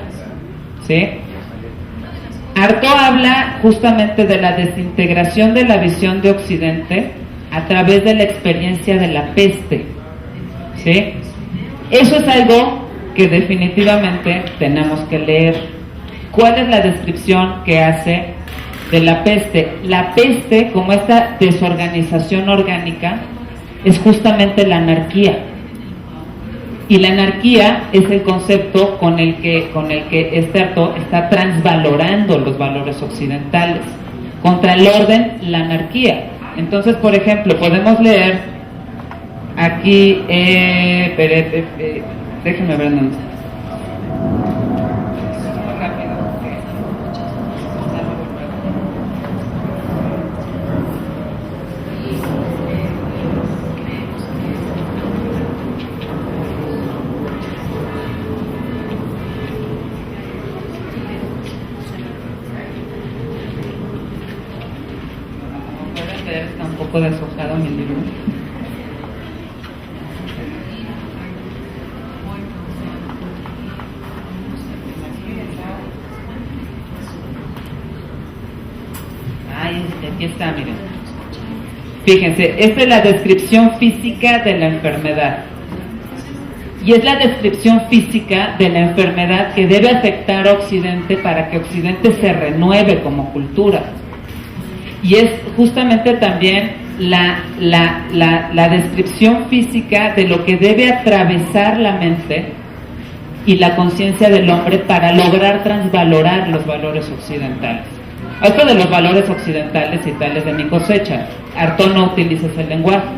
¿sí? Artaud habla justamente de la desintegración de la visión de Occidente a través de la experiencia de la peste, ¿sí? Eso es algo que definitivamente tenemos que leer. ¿Cuál es la descripción que hace de la peste? La peste, como esta desorganización orgánica, es justamente la anarquía. Y la anarquía es el concepto con el que este Artaud está transvalorando los valores occidentales. Contra el orden, la anarquía. Entonces, por ejemplo, podemos leer aquí, déjenme ver dónde está. Está un poco deshojado mi libro. Aquí está, miren. Fíjense, esta es la descripción física de la enfermedad. Y es la descripción física de la enfermedad que debe afectar a Occidente para que Occidente se renueve como cultura. Y es justamente también la descripción física de lo que debe atravesar la mente y la conciencia del hombre para lograr transvalorar los valores occidentales. Esto de los valores occidentales y tales de mi cosecha, Artaud no utiliza ese lenguaje.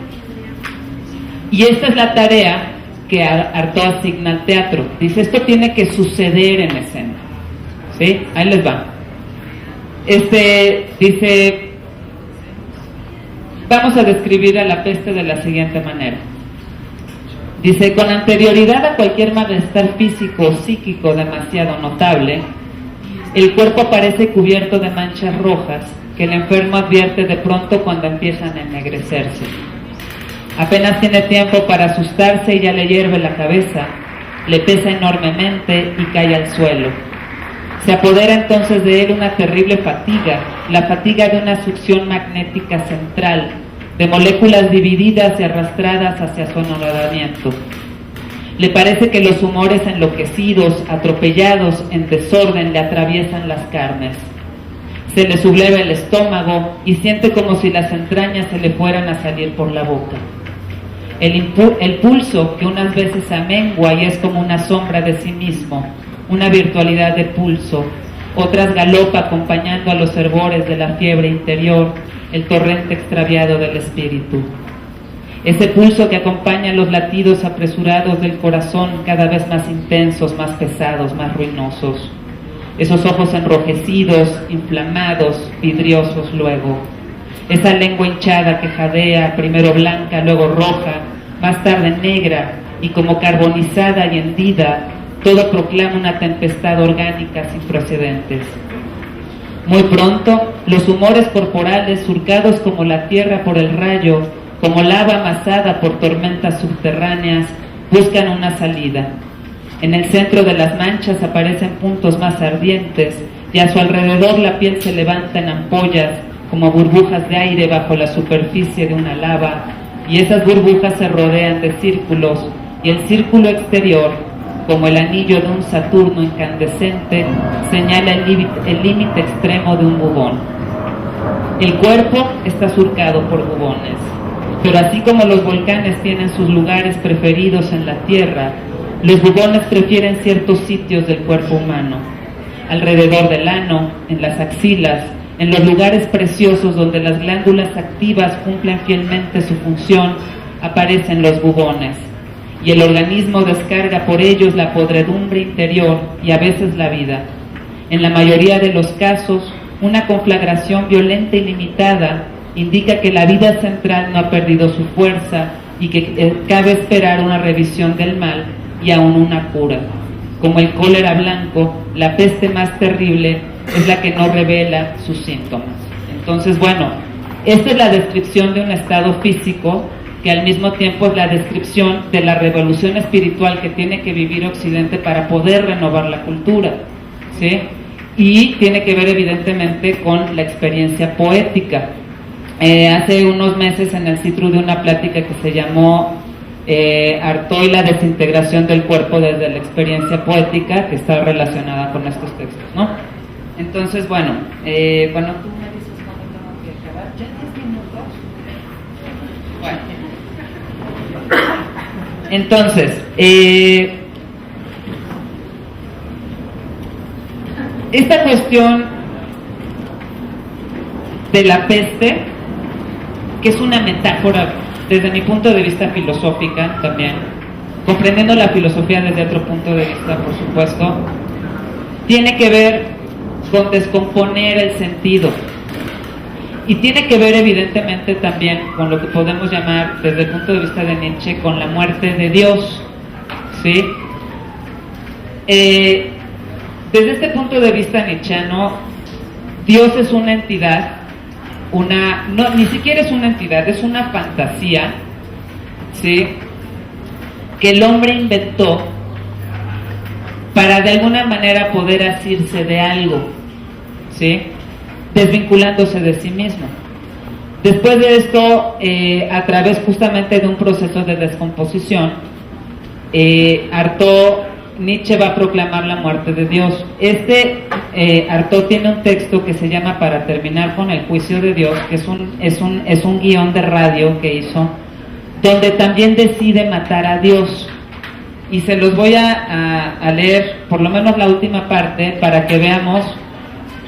Y esta es la tarea que Artaud asigna al teatro. Dice, esto tiene que suceder en escena. ¿Sí? Ahí les va. Dice, vamos a describir a la peste de la siguiente manera. Dice, con anterioridad a cualquier malestar físico o psíquico demasiado notable, el cuerpo parece cubierto de manchas rojas que el enfermo advierte de pronto cuando empiezan a ennegrecerse. Apenas tiene tiempo para asustarse y ya le hierve la cabeza, le pesa enormemente y cae al suelo. Se apodera entonces de él una terrible fatiga, la fatiga de una succión magnética central, de moléculas divididas y arrastradas hacia su anodamiento. Le parece que los humores enloquecidos, atropellados, en desorden, le atraviesan las carnes. Se le subleva el estómago y siente como si las entrañas se le fueran a salir por la boca. El pulso, que unas veces amengua y es como una sombra de sí mismo, una virtualidad de pulso, otras galopa acompañando a los hervores de la fiebre interior, el torrente extraviado del espíritu. Ese pulso que acompaña los latidos apresurados del corazón, cada vez más intensos, más pesados, más ruinosos. Esos ojos enrojecidos, inflamados, vidriosos luego. Esa lengua hinchada que jadea, primero blanca, luego roja, más tarde negra, y como carbonizada y hendida, todo proclama una tempestad orgánica sin precedentes. Muy pronto, los humores corporales, surcados como la tierra por el rayo, como lava amasada por tormentas subterráneas, buscan una salida. En el centro de las manchas aparecen puntos más ardientes, y a su alrededor la piel se levanta en ampollas, como burbujas de aire bajo la superficie de una lava, y esas burbujas se rodean de círculos, y el círculo exterior, como el anillo de un Saturno incandescente, señala el límite extremo de un bubón. El cuerpo está surcado por bubones, pero así como los volcanes tienen sus lugares preferidos en la Tierra, los bubones prefieren ciertos sitios del cuerpo humano, alrededor del ano, en las axilas, en los lugares preciosos donde las glándulas activas cumplen fielmente su función, aparecen los bubones, y el organismo descarga por ellos la podredumbre interior y a veces la vida. En la mayoría de los casos, una conflagración violenta y limitada indica que la vida central no ha perdido su fuerza y que cabe esperar una revisión del mal y aún una cura. Como el cólera blanco, la peste más terrible es la que no revela sus síntomas. Entonces, bueno, esta es la descripción de un estado físico que al mismo tiempo es la descripción de la revolución espiritual que tiene que vivir Occidente para poder renovar la cultura, ¿sí? Y tiene que ver evidentemente con la experiencia poética. Hace unos meses en el Citru de una plática que se llamó Artaud y la desintegración del cuerpo desde la experiencia poética, que está relacionada con estos textos, ¿no? Entonces, bueno, cuando tú me dices cuándo tengo que acabar, ¿ya 10 minutos? Bueno. Entonces, esta cuestión de la peste, que es una metáfora desde mi punto de vista filosófica también, comprendiendo la filosofía desde otro punto de vista, por supuesto, tiene que ver con descomponer el sentido. Y tiene que ver evidentemente también con lo que podemos llamar, desde el punto de vista de Nietzsche, con la muerte de Dios, ¿sí? Desde este punto de vista nietzscheano, Dios es una entidad, no, ni siquiera es una entidad, es una fantasía, ¿sí?, que el hombre inventó para de alguna manera poder asirse de algo, ¿sí?, desvinculándose de sí mismo. Después de esto, a través justamente de un proceso de descomposición, Nietzsche va a proclamar la muerte de Dios. Artaud tiene un texto que se llama Para terminar con el juicio de Dios, que es un guión de radio que hizo, donde también decide matar a Dios. Y se los voy a leer, por lo menos la última parte, para que veamos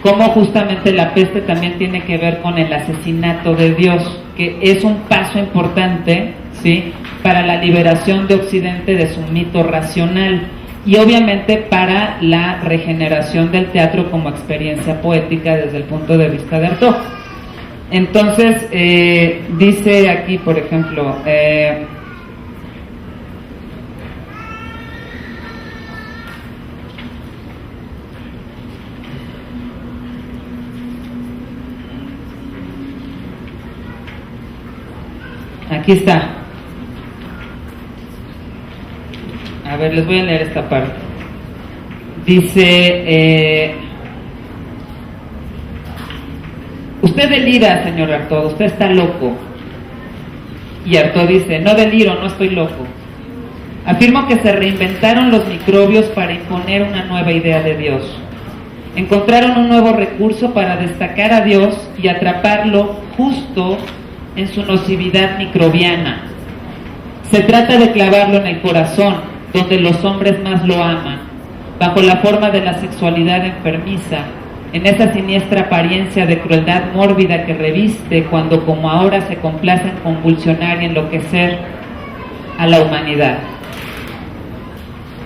cómo justamente la peste también tiene que ver con el asesinato de Dios, que es un paso importante, ¿sí?, para la liberación de Occidente de su mito racional y obviamente para la regeneración del teatro como experiencia poética desde el punto de vista de Artaud. Entonces, dice aquí, por ejemplo, aquí está. A ver, les voy a leer esta parte. Dice, usted delira, señor Artaud, usted está loco. Y Artaud dice, no deliro, no estoy loco. Afirmo que se reinventaron los microbios para imponer una nueva idea de Dios. Encontraron un nuevo recurso para destacar a Dios y atraparlo justo en su nocividad microbiana. Se trata de clavarlo en el corazón, donde los hombres más lo aman, bajo la forma de la sexualidad enfermiza, en esa siniestra apariencia de crueldad mórbida que reviste cuando como ahora se complace en convulsionar y enloquecer a la humanidad.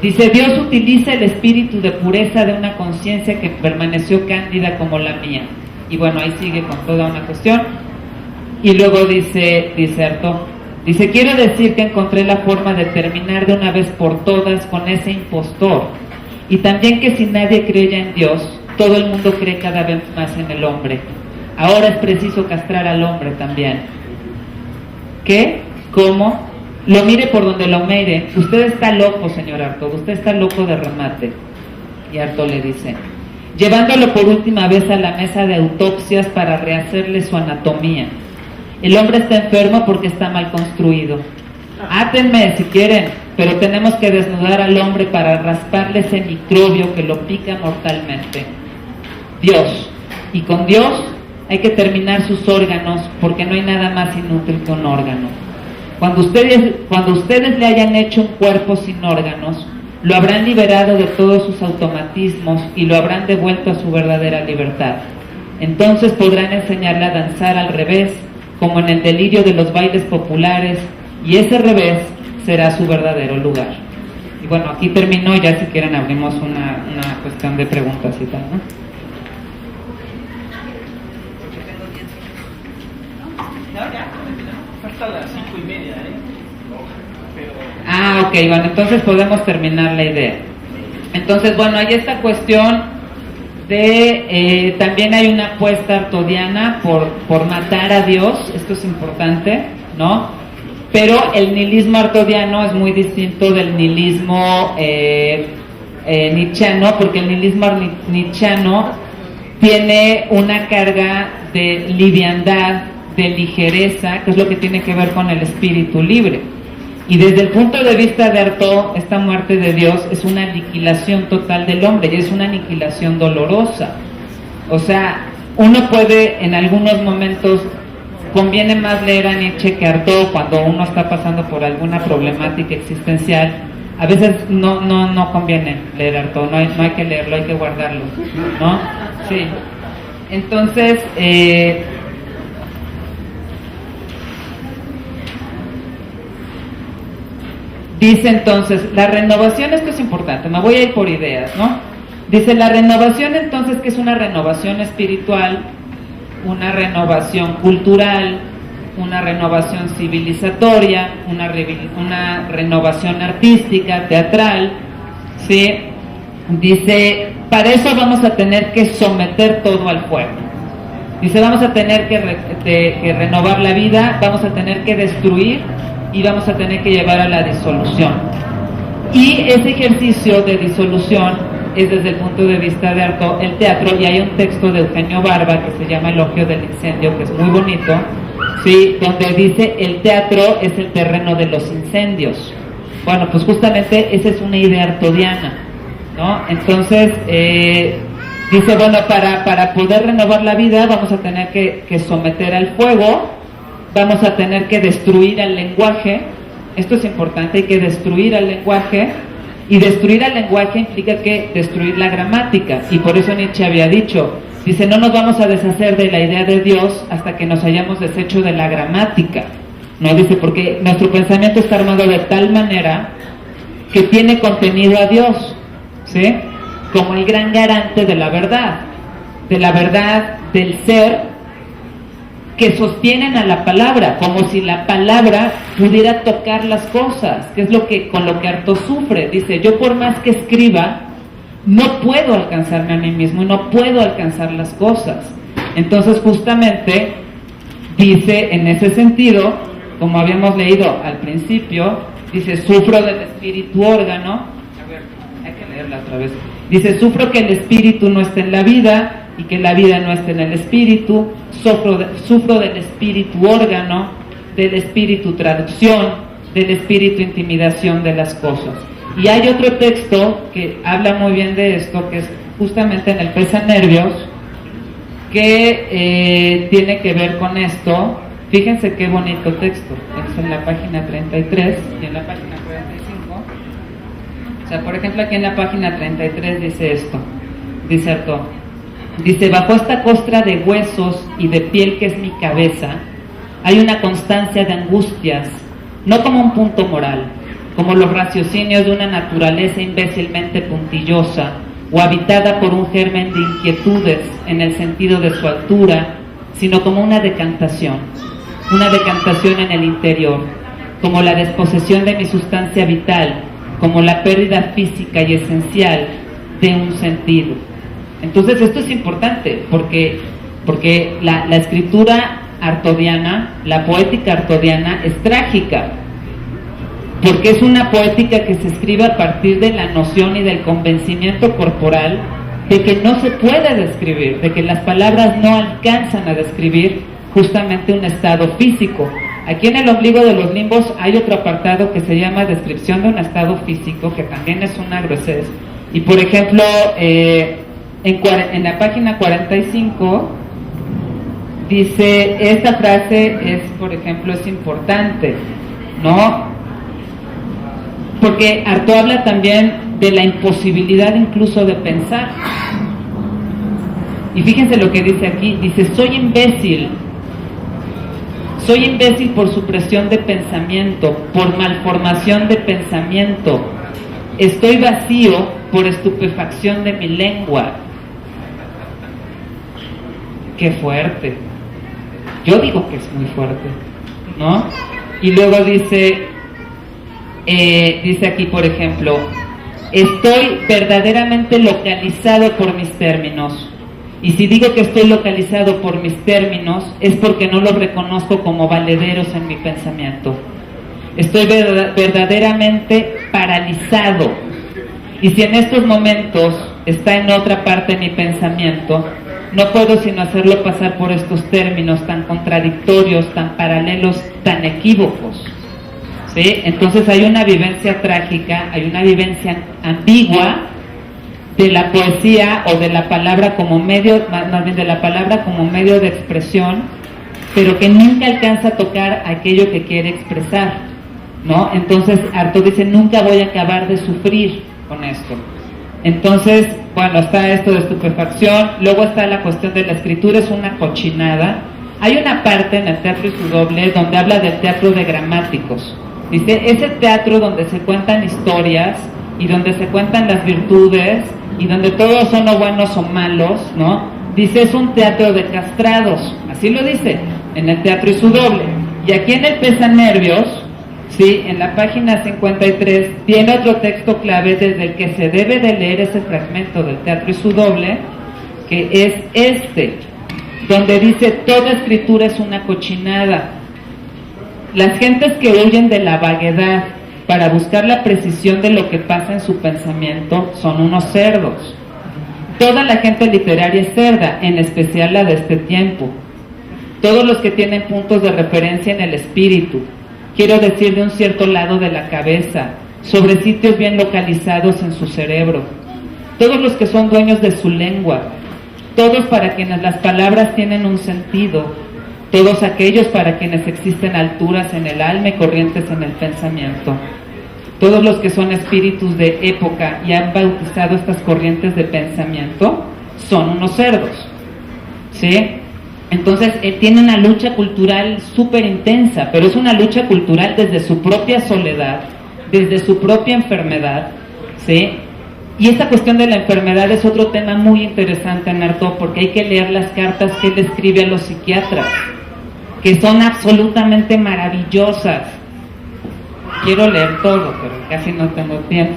Dice, Dios utiliza el espíritu de pureza de una conciencia que permaneció cándida como la mía. Y bueno, ahí sigue con toda una cuestión. Y luego dice Artaud, dice, quiero decir que encontré la forma de terminar de una vez por todas con ese impostor. Y también que si nadie cree ya en Dios, todo el mundo cree cada vez más en el hombre. Ahora es preciso castrar al hombre también. ¿Qué? ¿Cómo? Lo mire por donde lo mire. Usted está loco, señor Artaud, usted está loco de remate. Y Artaud le dice, llevándolo por última vez a la mesa de autopsias para rehacerle su anatomía. El hombre está enfermo porque está mal construido. Átenme si quieren, pero tenemos que desnudar al hombre para rasparle ese microbio que lo pica mortalmente. Dios. Y con Dios hay que terminar sus órganos, porque no hay nada más inútil que un órgano. Cuando ustedes le hayan hecho un cuerpo sin órganos, lo habrán liberado de todos sus automatismos y lo habrán devuelto a su verdadera libertad. Entonces podrán enseñarle a danzar al revés, como en el delirio de los bailes populares, y ese revés será su verdadero lugar. Y bueno, aquí terminó, ya si quieren abrimos una cuestión de preguntas y tal, ¿no? Hasta las 5:30, Ah, ok, bueno, entonces podemos terminar la idea. Entonces, bueno, hay esta cuestión de, también hay una apuesta artodiana por matar a Dios, esto es importante, ¿no? Pero el nihilismo artodiano es muy distinto del nihilismo nietzscheano, porque el nihilismo nietzscheano tiene una carga de liviandad, de ligereza, que es lo que tiene que ver con el espíritu libre. Y desde el punto de vista de Artaud, esta muerte de Dios es una aniquilación total del hombre, y es una aniquilación dolorosa. O sea, uno puede en algunos momentos, conviene más leer a Nietzsche que a Artaud cuando uno está pasando por alguna problemática existencial. A veces no conviene leer a Artaud, no hay que leerlo, hay que guardarlo, ¿no? Sí. Entonces, dice entonces, la renovación, esto es importante, me voy a ir por ideas, ¿no? Dice, la renovación entonces, que es una renovación espiritual, una renovación cultural, una renovación civilizatoria, una renovación artística, teatral, ¿sí? Dice, para eso vamos a tener que someter todo al fuego. Dice, vamos a tener que renovar la vida, vamos a tener que destruir y vamos a tener que llevar a la disolución. Y ese ejercicio de disolución es desde el punto de vista de Artaud, el teatro, y hay un texto de Eugenio Barba que se llama Elogio del Incendio, que es muy bonito, ¿sí? Donde dice, el teatro es el terreno de los incendios. Bueno, pues justamente esa es una idea artodiana, ¿no? Entonces, dice, bueno, para poder renovar la vida vamos a tener que someter al fuego, vamos a tener que destruir al lenguaje. Esto es importante, hay que destruir al lenguaje, y destruir al lenguaje implica que destruir la gramática, y por eso Nietzsche había dicho, dice, no nos vamos a deshacer de la idea de Dios hasta que nos hayamos deshecho de la gramática, ¿no? Dice, porque nuestro pensamiento está armado de tal manera que tiene contenido a Dios, ¿sí? Como el gran garante de la verdad del ser, que sostienen a la palabra, como si la palabra pudiera tocar las cosas, que es con lo que Artaud sufre. Dice, yo por más que escriba, no puedo alcanzarme a mí mismo y no puedo alcanzar las cosas. Entonces, justamente, dice en ese sentido, como habíamos leído al principio, dice, sufro del espíritu órgano. A ver, hay que leerla otra vez. Dice, sufro que el espíritu no esté en la vida y que la vida no esté en el espíritu, sufro del espíritu órgano, del espíritu traducción, del espíritu, intimidación de las cosas. Y hay otro texto que habla muy bien de esto, que es justamente en el Pesa Nervios, que tiene que ver con esto. Fíjense qué bonito texto, es en la página 33 y en la página 45. O sea, por ejemplo, aquí en la página 33 dice esto, dice Artaud, dice: bajo esta costra de huesos y de piel que es mi cabeza, hay una constancia de angustias, no como un punto moral, como los raciocinios de una naturaleza imbécilmente puntillosa, o habitada por un germen de inquietudes en el sentido de su altura, sino como una decantación en el interior, como la desposesión de mi sustancia vital, como la pérdida física y esencial de un sentido. Entonces esto es importante, porque la escritura artodiana, la poética artodiana es trágica, porque es una poética que se escribe a partir de la noción y del convencimiento corporal de que no se puede describir, de que las palabras no alcanzan a describir justamente un estado físico. Aquí en el ombligo de los limbos hay otro apartado que se llama descripción de un estado físico, que también es una gruesez. Y por ejemplo, en la página 45 dice, esta frase es, por ejemplo, es importante, ¿no? Porque Artaud habla también de la imposibilidad incluso de pensar. Y fíjense lo que dice aquí, dice: soy imbécil por supresión de pensamiento, por malformación de pensamiento, estoy vacío por estupefacción de mi lengua. Qué fuerte. Yo digo que es muy fuerte, ¿no? Y luego dice aquí, por ejemplo, estoy verdaderamente localizado por mis términos. Y si digo que estoy localizado por mis términos, es porque no los reconozco como valederos en mi pensamiento. Estoy verdaderamente paralizado. Y si en estos momentos está en otra parte de mi pensamiento, no puedo sino hacerlo pasar por estos términos tan contradictorios, tan paralelos, tan equívocos. ¿Sí? Entonces hay una vivencia trágica, hay una vivencia ambigua de la poesía o de la palabra como medio, más bien de la palabra como medio de expresión, pero que nunca alcanza a tocar aquello que quiere expresar, ¿no? Entonces Artaud dice: nunca voy a acabar de sufrir con esto. Entonces, bueno, está esto de estupefacción, luego está la cuestión de la escritura, es una cochinada. Hay una parte en el Teatro y su Doble donde habla del teatro de gramáticos. Dice, ese teatro donde se cuentan historias y donde se cuentan las virtudes y donde todos son o buenos o malos, ¿no? Dice, es un teatro de castrados, así lo dice, en el Teatro y su Doble. Y aquí en el Pesa Nervios, sí, en la página 53, tiene otro texto clave desde el que se debe de leer ese fragmento del Teatro y su Doble, que es este, donde dice, toda escritura es una cochinada. Las gentes que huyen de la vaguedad para buscar la precisión de lo que pasa en su pensamiento son unos cerdos. Toda la gente literaria es cerda, en especial la de este tiempo. Todos los que tienen puntos de referencia en el espíritu, quiero decir de un cierto lado de la cabeza, sobre sitios bien localizados en su cerebro. Todos los que son dueños de su lengua, todos para quienes las palabras tienen un sentido, todos aquellos para quienes existen alturas en el alma y corrientes en el pensamiento. Todos los que son espíritus de época y han bautizado estas corrientes de pensamiento son unos cerdos, ¿sí? Entonces, él tiene una lucha cultural súper intensa, pero es una lucha cultural desde su propia soledad, desde su propia enfermedad, ¿sí? Y esta cuestión de la enfermedad es otro tema muy interesante en Artaud, porque hay que leer las cartas que él escribe a los psiquiatras, que son absolutamente maravillosas. Quiero leer todo, pero casi no tengo tiempo.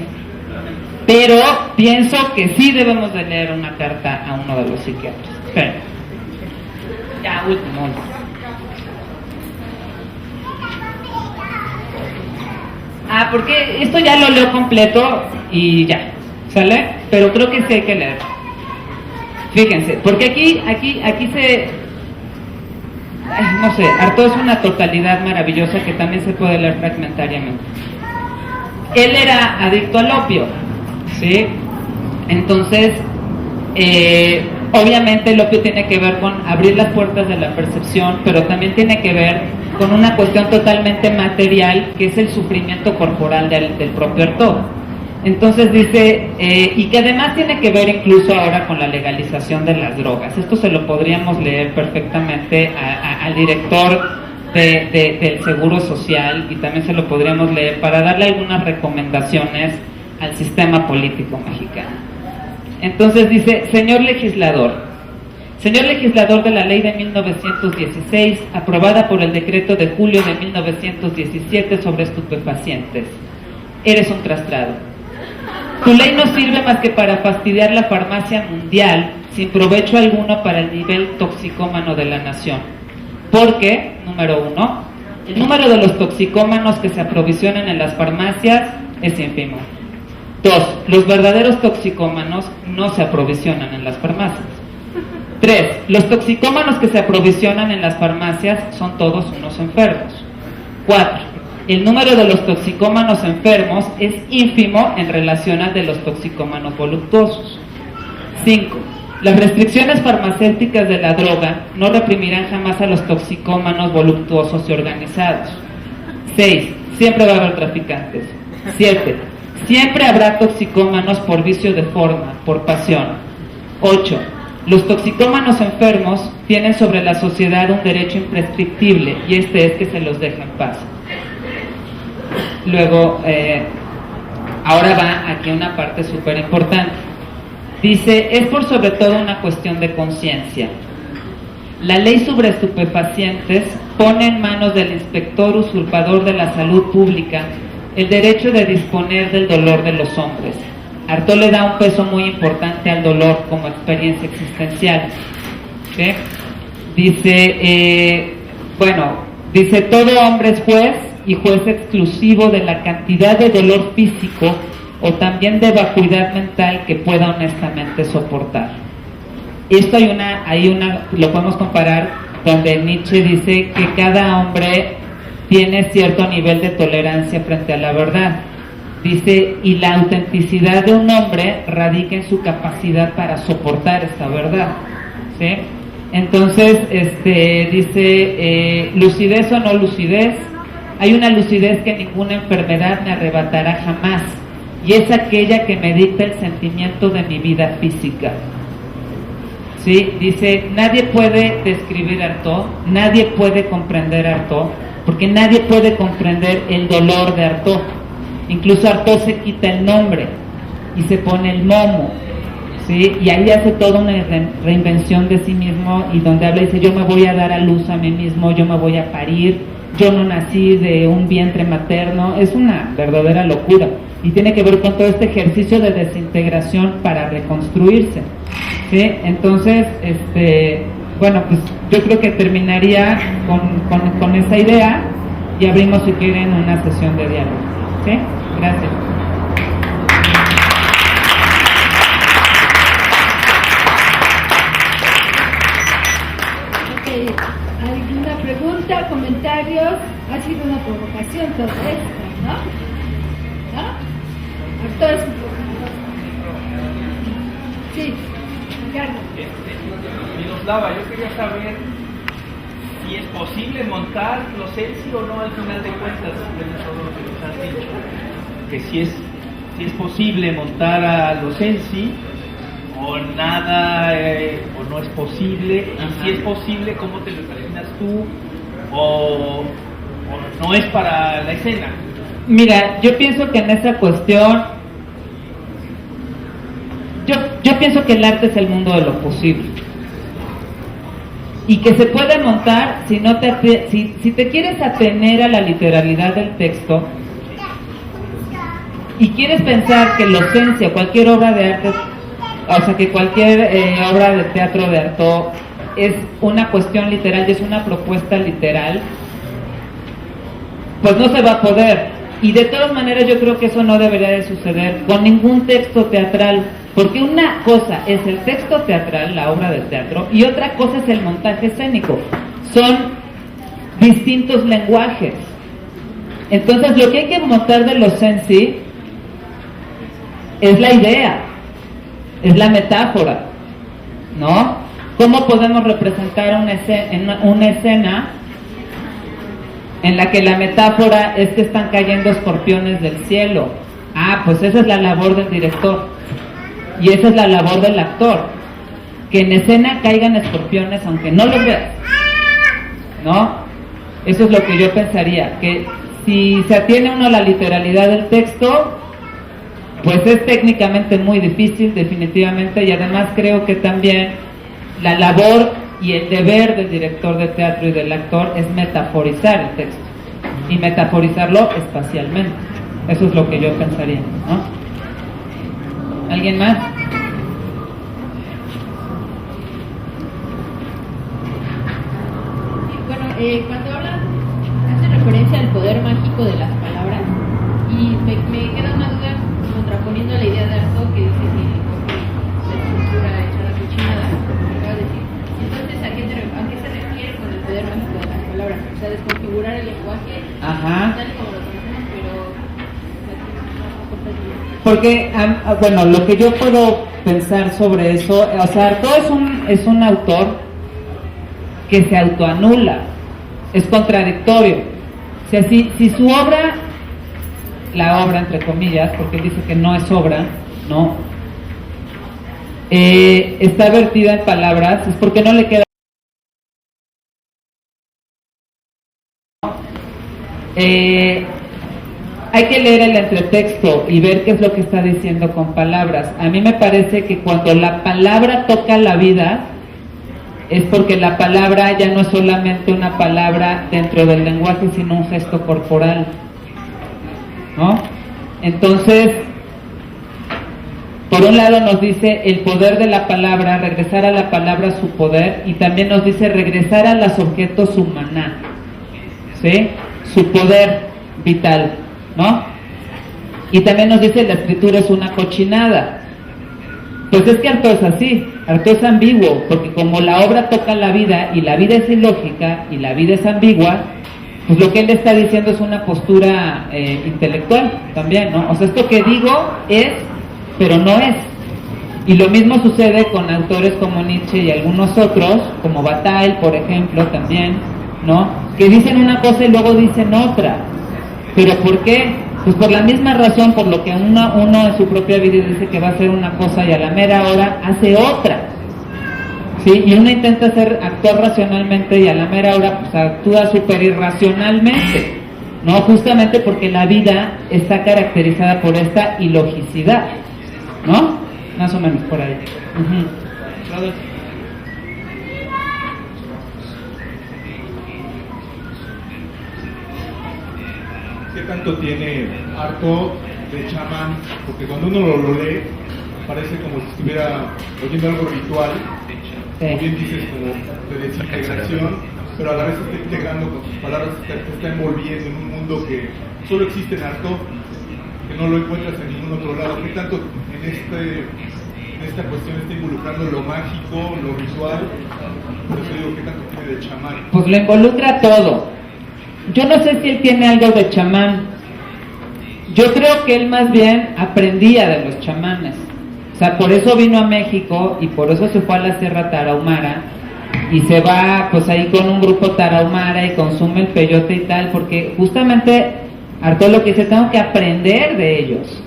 Pero pienso que sí debemos de leer una carta a uno de los psiquiatras. Espera. Ya, último. Porque esto ya lo leo completo y ya, ¿sale? Pero creo que sí hay que leer. Fíjense, porque aquí no sé, Artaud es una totalidad maravillosa que también se puede leer fragmentariamente. Él era adicto al opio, ¿sí? Entonces, obviamente el opio tiene que ver con abrir las puertas de la percepción, pero también tiene que ver con una cuestión totalmente material, que es el sufrimiento corporal del propio Artaud. Entonces dice, y que además tiene que ver incluso ahora con la legalización de las drogas. Esto se lo podríamos leer perfectamente al director del Seguro Social, y también se lo podríamos leer para darle algunas recomendaciones al sistema político mexicano. Entonces dice, señor legislador de la ley de 1916, aprobada por el decreto de julio de 1917 sobre estupefacientes, eres un trastrado. Tu ley no sirve más que para fastidiar la farmacia mundial, sin provecho alguno para el nivel toxicómano de la nación. Porque, número 1, el número de los toxicómanos que se aprovisionan en las farmacias es ínfimo. 2, los verdaderos toxicómanos no se aprovisionan en las farmacias. 3, los toxicómanos que se aprovisionan en las farmacias son todos unos enfermos. 4, el número de los toxicómanos enfermos es ínfimo en relación al de los toxicómanos voluptuosos. 5. Las restricciones farmacéuticas de la droga no reprimirán jamás a los toxicómanos voluptuosos y organizados. 6. Siempre va a haber traficantes. 7. Siempre habrá toxicómanos por vicio de forma, por pasión. 8. Los toxicómanos enfermos tienen sobre la sociedad un derecho imprescriptible, y este es que se los deje en paz. Luego, ahora va aquí una parte súper importante. Dice, es por sobre todo una cuestión de conciencia. La ley sobre estupefacientes pone en manos del inspector usurpador de la salud pública el derecho de disponer del dolor de los hombres. Artaud le da un peso muy importante al dolor como experiencia existencial. ¿Sí? Dice, dice, todo hombre es juez, y juez exclusivo de la cantidad de dolor físico o también de vacuidad mental que pueda honestamente soportar. Esto lo podemos comparar donde Nietzsche dice que cada hombre tiene cierto nivel de tolerancia frente a la verdad. Dice, y la autenticidad de un hombre radica en su capacidad para soportar esta verdad. ¿Sí? Entonces, dice, lucidez o no lucidez, hay una lucidez que ninguna enfermedad me arrebatará jamás, y es aquella que me dicta el sentimiento de mi vida física. ¿Sí? Dice, nadie puede describir a Artaud, nadie puede comprender a Artaud, porque nadie puede comprender el dolor de Artaud. Incluso Artaud se quita el nombre y se pone el momo, ¿sí? Y ahí hace toda una reinvención de sí mismo, y donde habla y dice, yo me voy a dar a luz a mí mismo, yo me voy a parir, yo no nací de un vientre materno. Es una verdadera locura, y tiene que ver con todo este ejercicio de desintegración para reconstruirse, ¿sí? Entonces, pues yo creo que terminaría con esa idea, y abrimos, si quieren, una sesión de diálogo. ¿Sí? Gracias. ¿Alguna pregunta, comentarios? Ha sido una provocación todo esto, ¿no? Entonces, sí, Ricardo. Miroslava, yo quería saber si es posible montar los ELSI o no al final de cuentas, de todo lo que nos has dicho. Que si es posible montar a los ELSI o nada, o no es posible, y si es posible, ¿cómo te lo imaginas tú? O no es para la escena. Mira, yo pienso que en esa cuestión, yo pienso que el arte es el mundo de lo posible, y que se puede montar si te quieres atener a la literalidad del texto y quieres pensar que la esencia, cualquier obra de arte, o sea, que cualquier obra de teatro de Artaud es una cuestión literal y es una propuesta literal, pues no se va a poder. Y de todas maneras yo creo que eso no debería de suceder con ningún texto teatral, porque una cosa es el texto teatral, la obra de teatro, y otra cosa es el montaje escénico. Son distintos lenguajes. Entonces lo que hay que montar de los sensi es la idea, es la metáfora, ¿no? ¿Cómo podemos representar una escena en la que la metáfora es que están cayendo escorpiones del cielo? Ah, pues esa es la labor del director y esa es la labor del actor, que en escena caigan escorpiones aunque no los veas, ¿no? Eso es lo que yo pensaría, que si se atiene uno a la literalidad del texto, pues es técnicamente muy difícil, definitivamente, y además creo que también la labor y el deber del director de teatro y del actor es metaforizar el texto y metaforizarlo espacialmente. Eso es lo que yo pensaría, ¿no? ¿Alguien más? Bueno, cuando hablan, hace referencia al poder mágico de las palabras y me queda una duda contraponiendo la idea de Artaud que dice que la estructura hecha la cochinada, acaba de decir. Entonces, ¿a qué se refiere con el poder mágico de las palabras? O sea, desconfigurar el lenguaje tal y como lo conocemos, pero porque, bueno, lo que yo puedo pensar sobre eso, o sea, Artaud es un autor que se autoanula, es contradictorio. O sea, si su obra, la obra entre comillas, porque él dice que no es obra, ¿no? Está vertida en palabras, es porque no le queda. Hay que leer el entretexto y ver qué es lo que está diciendo con palabras. A mí me parece que cuando la palabra toca la vida, es porque la palabra ya no es solamente una palabra dentro del lenguaje, sino un gesto corporal, ¿no? Entonces, por un lado nos dice el poder de la palabra, regresar a la palabra su poder, y también nos dice regresar a los objetos humanos, ¿sí? Su poder vital, ¿no? Y también nos dice la escritura es una cochinada. Pues es que Artaud es así, Artaud es ambiguo, porque como la obra toca la vida y la vida es ilógica y la vida es ambigua, pues lo que él está diciendo es una postura intelectual también, ¿no? O sea, esto que digo es, pero no es. Y lo mismo sucede con autores como Nietzsche y algunos otros, como Bataille, por ejemplo, también, ¿no? Que dicen una cosa y luego dicen otra. ¿Pero por qué? Pues por la misma razón por lo que uno en su propia vida dice que va a hacer una cosa y a la mera hora hace otra, ¿sí? Y uno intenta actuar racionalmente y a la mera hora pues actúa súper irracionalmente, ¿no? Justamente porque la vida está caracterizada por esta ilogicidad, ¿no? Más o menos por ahí. ¿Qué tanto tiene Artaud de chamán? Porque cuando uno lo lee, parece como si estuviera oyendo algo ritual, como bien dices, como de desintegración, pero a la vez está integrando con sus palabras, te está envolviendo en un mundo que solo existe en Artaud, que no lo encuentras en ningún otro lado. ¿Qué tanto en esta cuestión está involucrando lo mágico, lo ritual? Por eso digo, ¿qué tanto tiene de chamán? Pues lo involucra todo. Yo no sé si él tiene algo de chamán. Yo creo que él más bien aprendía de los chamanes. O sea, por eso vino a México y por eso se fue a la Sierra Tarahumara y se va pues ahí con un grupo tarahumara y consume el peyote y tal, porque justamente Artaud lo que dice, tengo que aprender de ellos,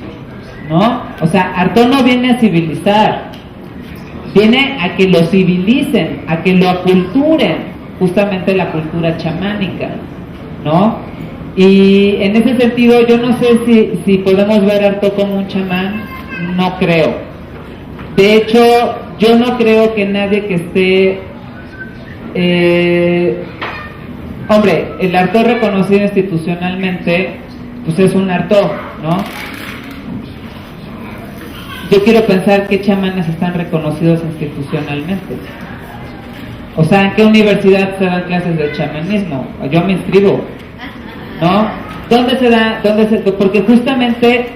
¿no? O sea, Artaud no viene a civilizar, viene a que lo civilicen, a que lo aculturen, justamente la cultura chamánica, ¿no? Y en ese sentido yo no sé si podemos ver a Artaud como un chamán, no creo. De hecho, yo no creo que nadie que esté... hombre, el Artaud reconocido institucionalmente, pues es un Artaud, ¿no? Yo quiero pensar qué chamanes están reconocidos institucionalmente. O sea, ¿en qué universidad se dan clases de chamanismo? Yo me inscribo, ¿no? ¿Dónde se da? Porque justamente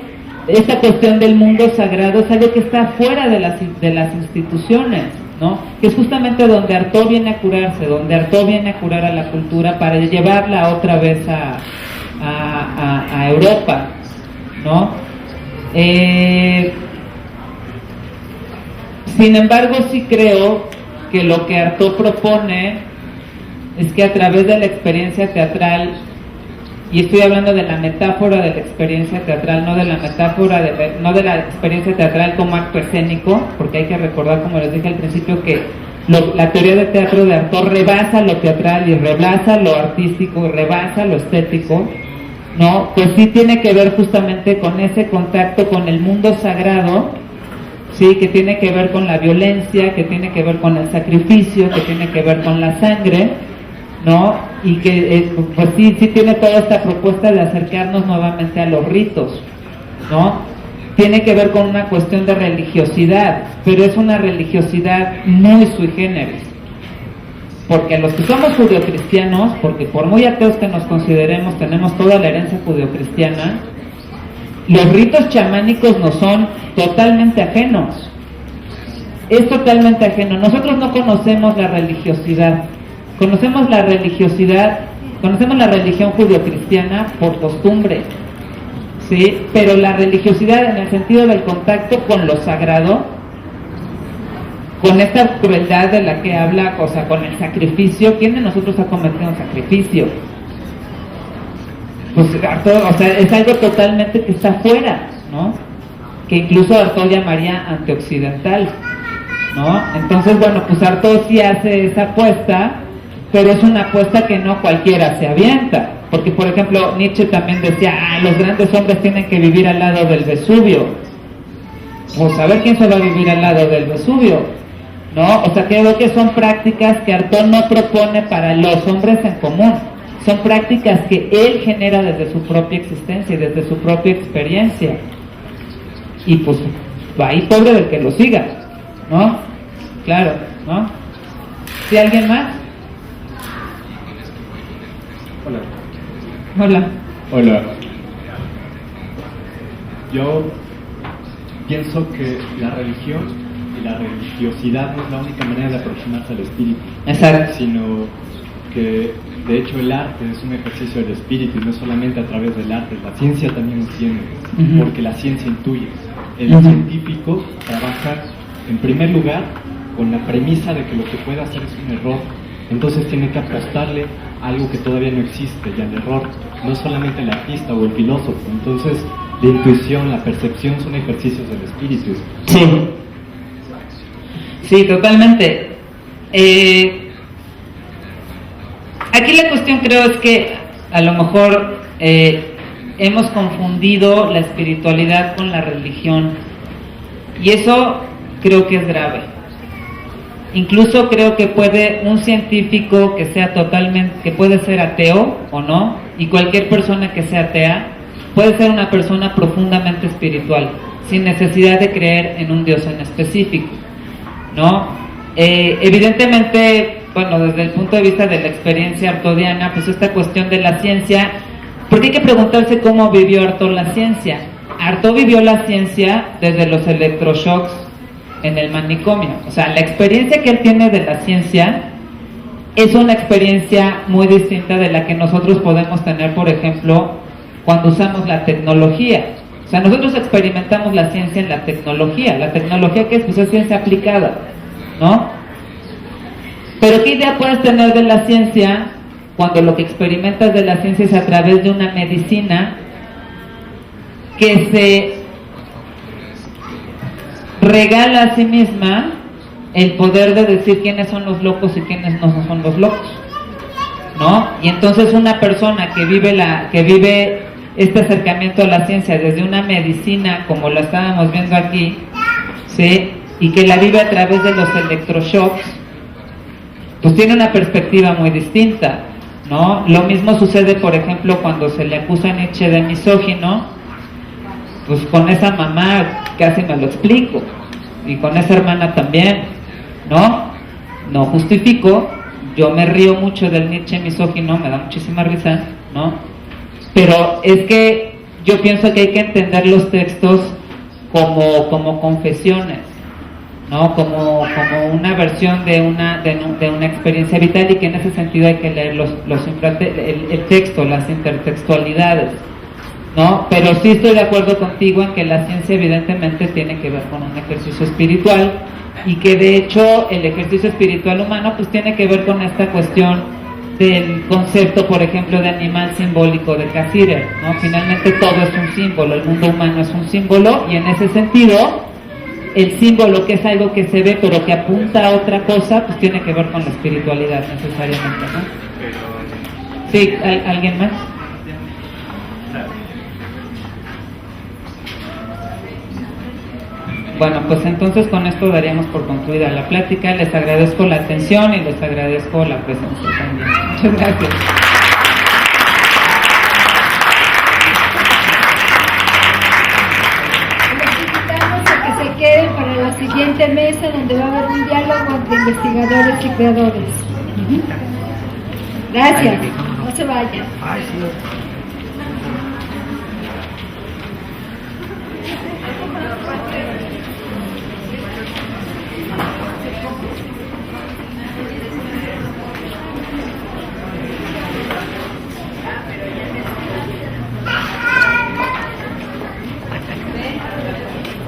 esta cuestión del mundo sagrado es algo que está fuera de las instituciones. ¿no? Que es justamente donde Artaud viene a curarse, donde Artaud viene a curar a la cultura para llevarla otra vez a Europa, ¿no? Sin embargo, sí creo que lo que Artaud propone es que a través de la experiencia teatral, y estoy hablando de la metáfora de la experiencia teatral, no de la metáfora, no de la experiencia teatral como acto escénico, porque hay que recordar, como les dije al principio, que la teoría de teatro de Artaud rebasa lo teatral y rebasa lo artístico y rebasa lo estético, ¿no? Pues sí tiene que ver justamente con ese contacto con el mundo sagrado, sí, que tiene que ver con la violencia, que tiene que ver con el sacrificio, que tiene que ver con la sangre, ¿no? Y que pues sí tiene toda esta propuesta de acercarnos nuevamente a los ritos, ¿no? Tiene que ver con una cuestión de religiosidad, pero es una religiosidad muy sui generis, porque los que somos judeocristianos, porque por muy ateos que nos consideremos, tenemos toda la herencia judeocristiana, los ritos chamánicos nos son totalmente ajenos. Es totalmente ajeno. Nosotros no conocemos la religiosidad. Conocemos la religión judeocristiana por costumbre, ¿sí? Pero la religiosidad en el sentido del contacto con lo sagrado, con esta crueldad de la que habla, o sea, con el sacrificio, ¿quién de nosotros ha cometido un sacrificio? Pues Artaud, o sea, es algo totalmente que está fuera, ¿no? Que incluso Artaud llamaría antioccidental, ¿no? Entonces, bueno, pues Artaud sí hace esa apuesta, pero es una apuesta que no cualquiera se avienta, porque por ejemplo Nietzsche también decía, los grandes hombres tienen que vivir al lado del Vesubio. Pues a ver quién se va a vivir al lado del Vesubio, ¿no? O sea, creo que son prácticas que Artaud no propone para los hombres en común, son prácticas que él genera desde su propia existencia y desde su propia experiencia, y pues ahí pobre del que lo siga, ¿no? Claro, ¿no? ¿Sí, alguien más? Hola. Yo pienso que la religión y la religiosidad no es la única manera de aproximarse al espíritu. Exacto. Sino que de hecho el arte es un ejercicio del espíritu y no solamente a través del arte, la ciencia también lo tiene, porque la ciencia intuye. El científico trabaja en primer lugar con la premisa de que lo que puede hacer es un error. Entonces tiene que apostarle a algo que todavía no existe, y al error, no solamente el artista o el filósofo. Entonces la intuición, la percepción son ejercicios del espíritu. Sí, totalmente. Aquí la cuestión creo es que a lo mejor hemos confundido la espiritualidad con la religión, y eso creo que es grave. Incluso creo que puede un científico que sea que puede ser ateo o no, y cualquier persona que sea atea puede ser una persona profundamente espiritual, sin necesidad de creer en un Dios en específico, ¿no? Evidentemente, bueno, desde el punto de vista de la experiencia artaudiana, pues esta cuestión de la ciencia, porque hay que preguntarse cómo vivió Artaud la ciencia. Artaud vivió la ciencia desde los electroshocks en el manicomio. O sea, la experiencia que él tiene de la ciencia es una experiencia muy distinta de la que nosotros podemos tener, por ejemplo, cuando usamos la tecnología. O sea, nosotros experimentamos la ciencia en la tecnología. La tecnología, ¿qué es? Pues es ciencia aplicada, ¿no? Pero ¿qué idea puedes tener de la ciencia cuando lo que experimentas de la ciencia es a través de una medicina que se regala a sí misma el poder de decir quiénes son los locos y quiénes no son los locos, ¿no? Y entonces una persona que vive este acercamiento a la ciencia desde una medicina como la estábamos viendo aquí, ¿sí? Y que la vive a través de los electroshocks, pues tiene una perspectiva muy distinta, ¿no? Lo mismo sucede, por ejemplo, cuando se le acusa a Nietzsche de misógino. Pues con esa mamá casi me lo explico, y con esa hermana también, ¿no? No justifico, yo me río mucho del Nietzsche misógino, me da muchísima risa, ¿no? Pero es que yo pienso que hay que entender los textos como confesiones, ¿no? Como una versión de una experiencia vital, y que en ese sentido hay que leer el texto, las intertextualidades, ¿no? Pero sí estoy de acuerdo contigo en que la ciencia evidentemente tiene que ver con un ejercicio espiritual, y que de hecho el ejercicio espiritual humano pues tiene que ver con esta cuestión del concepto, por ejemplo, de animal simbólico de Cassirer, ¿no? Finalmente todo es un símbolo, el mundo humano es un símbolo, y en ese sentido el símbolo, que es algo que se ve pero que apunta a otra cosa, pues tiene que ver con la espiritualidad necesariamente, ¿no? Sí, ¿alguien más? Bueno, pues entonces con esto daríamos por concluida la plática. Les agradezco la atención y les agradezco la presencia también. Muchas gracias. Les invitamos a que se queden para la siguiente mesa, donde va a haber un diálogo entre investigadores y creadores. Gracias. No se vayan.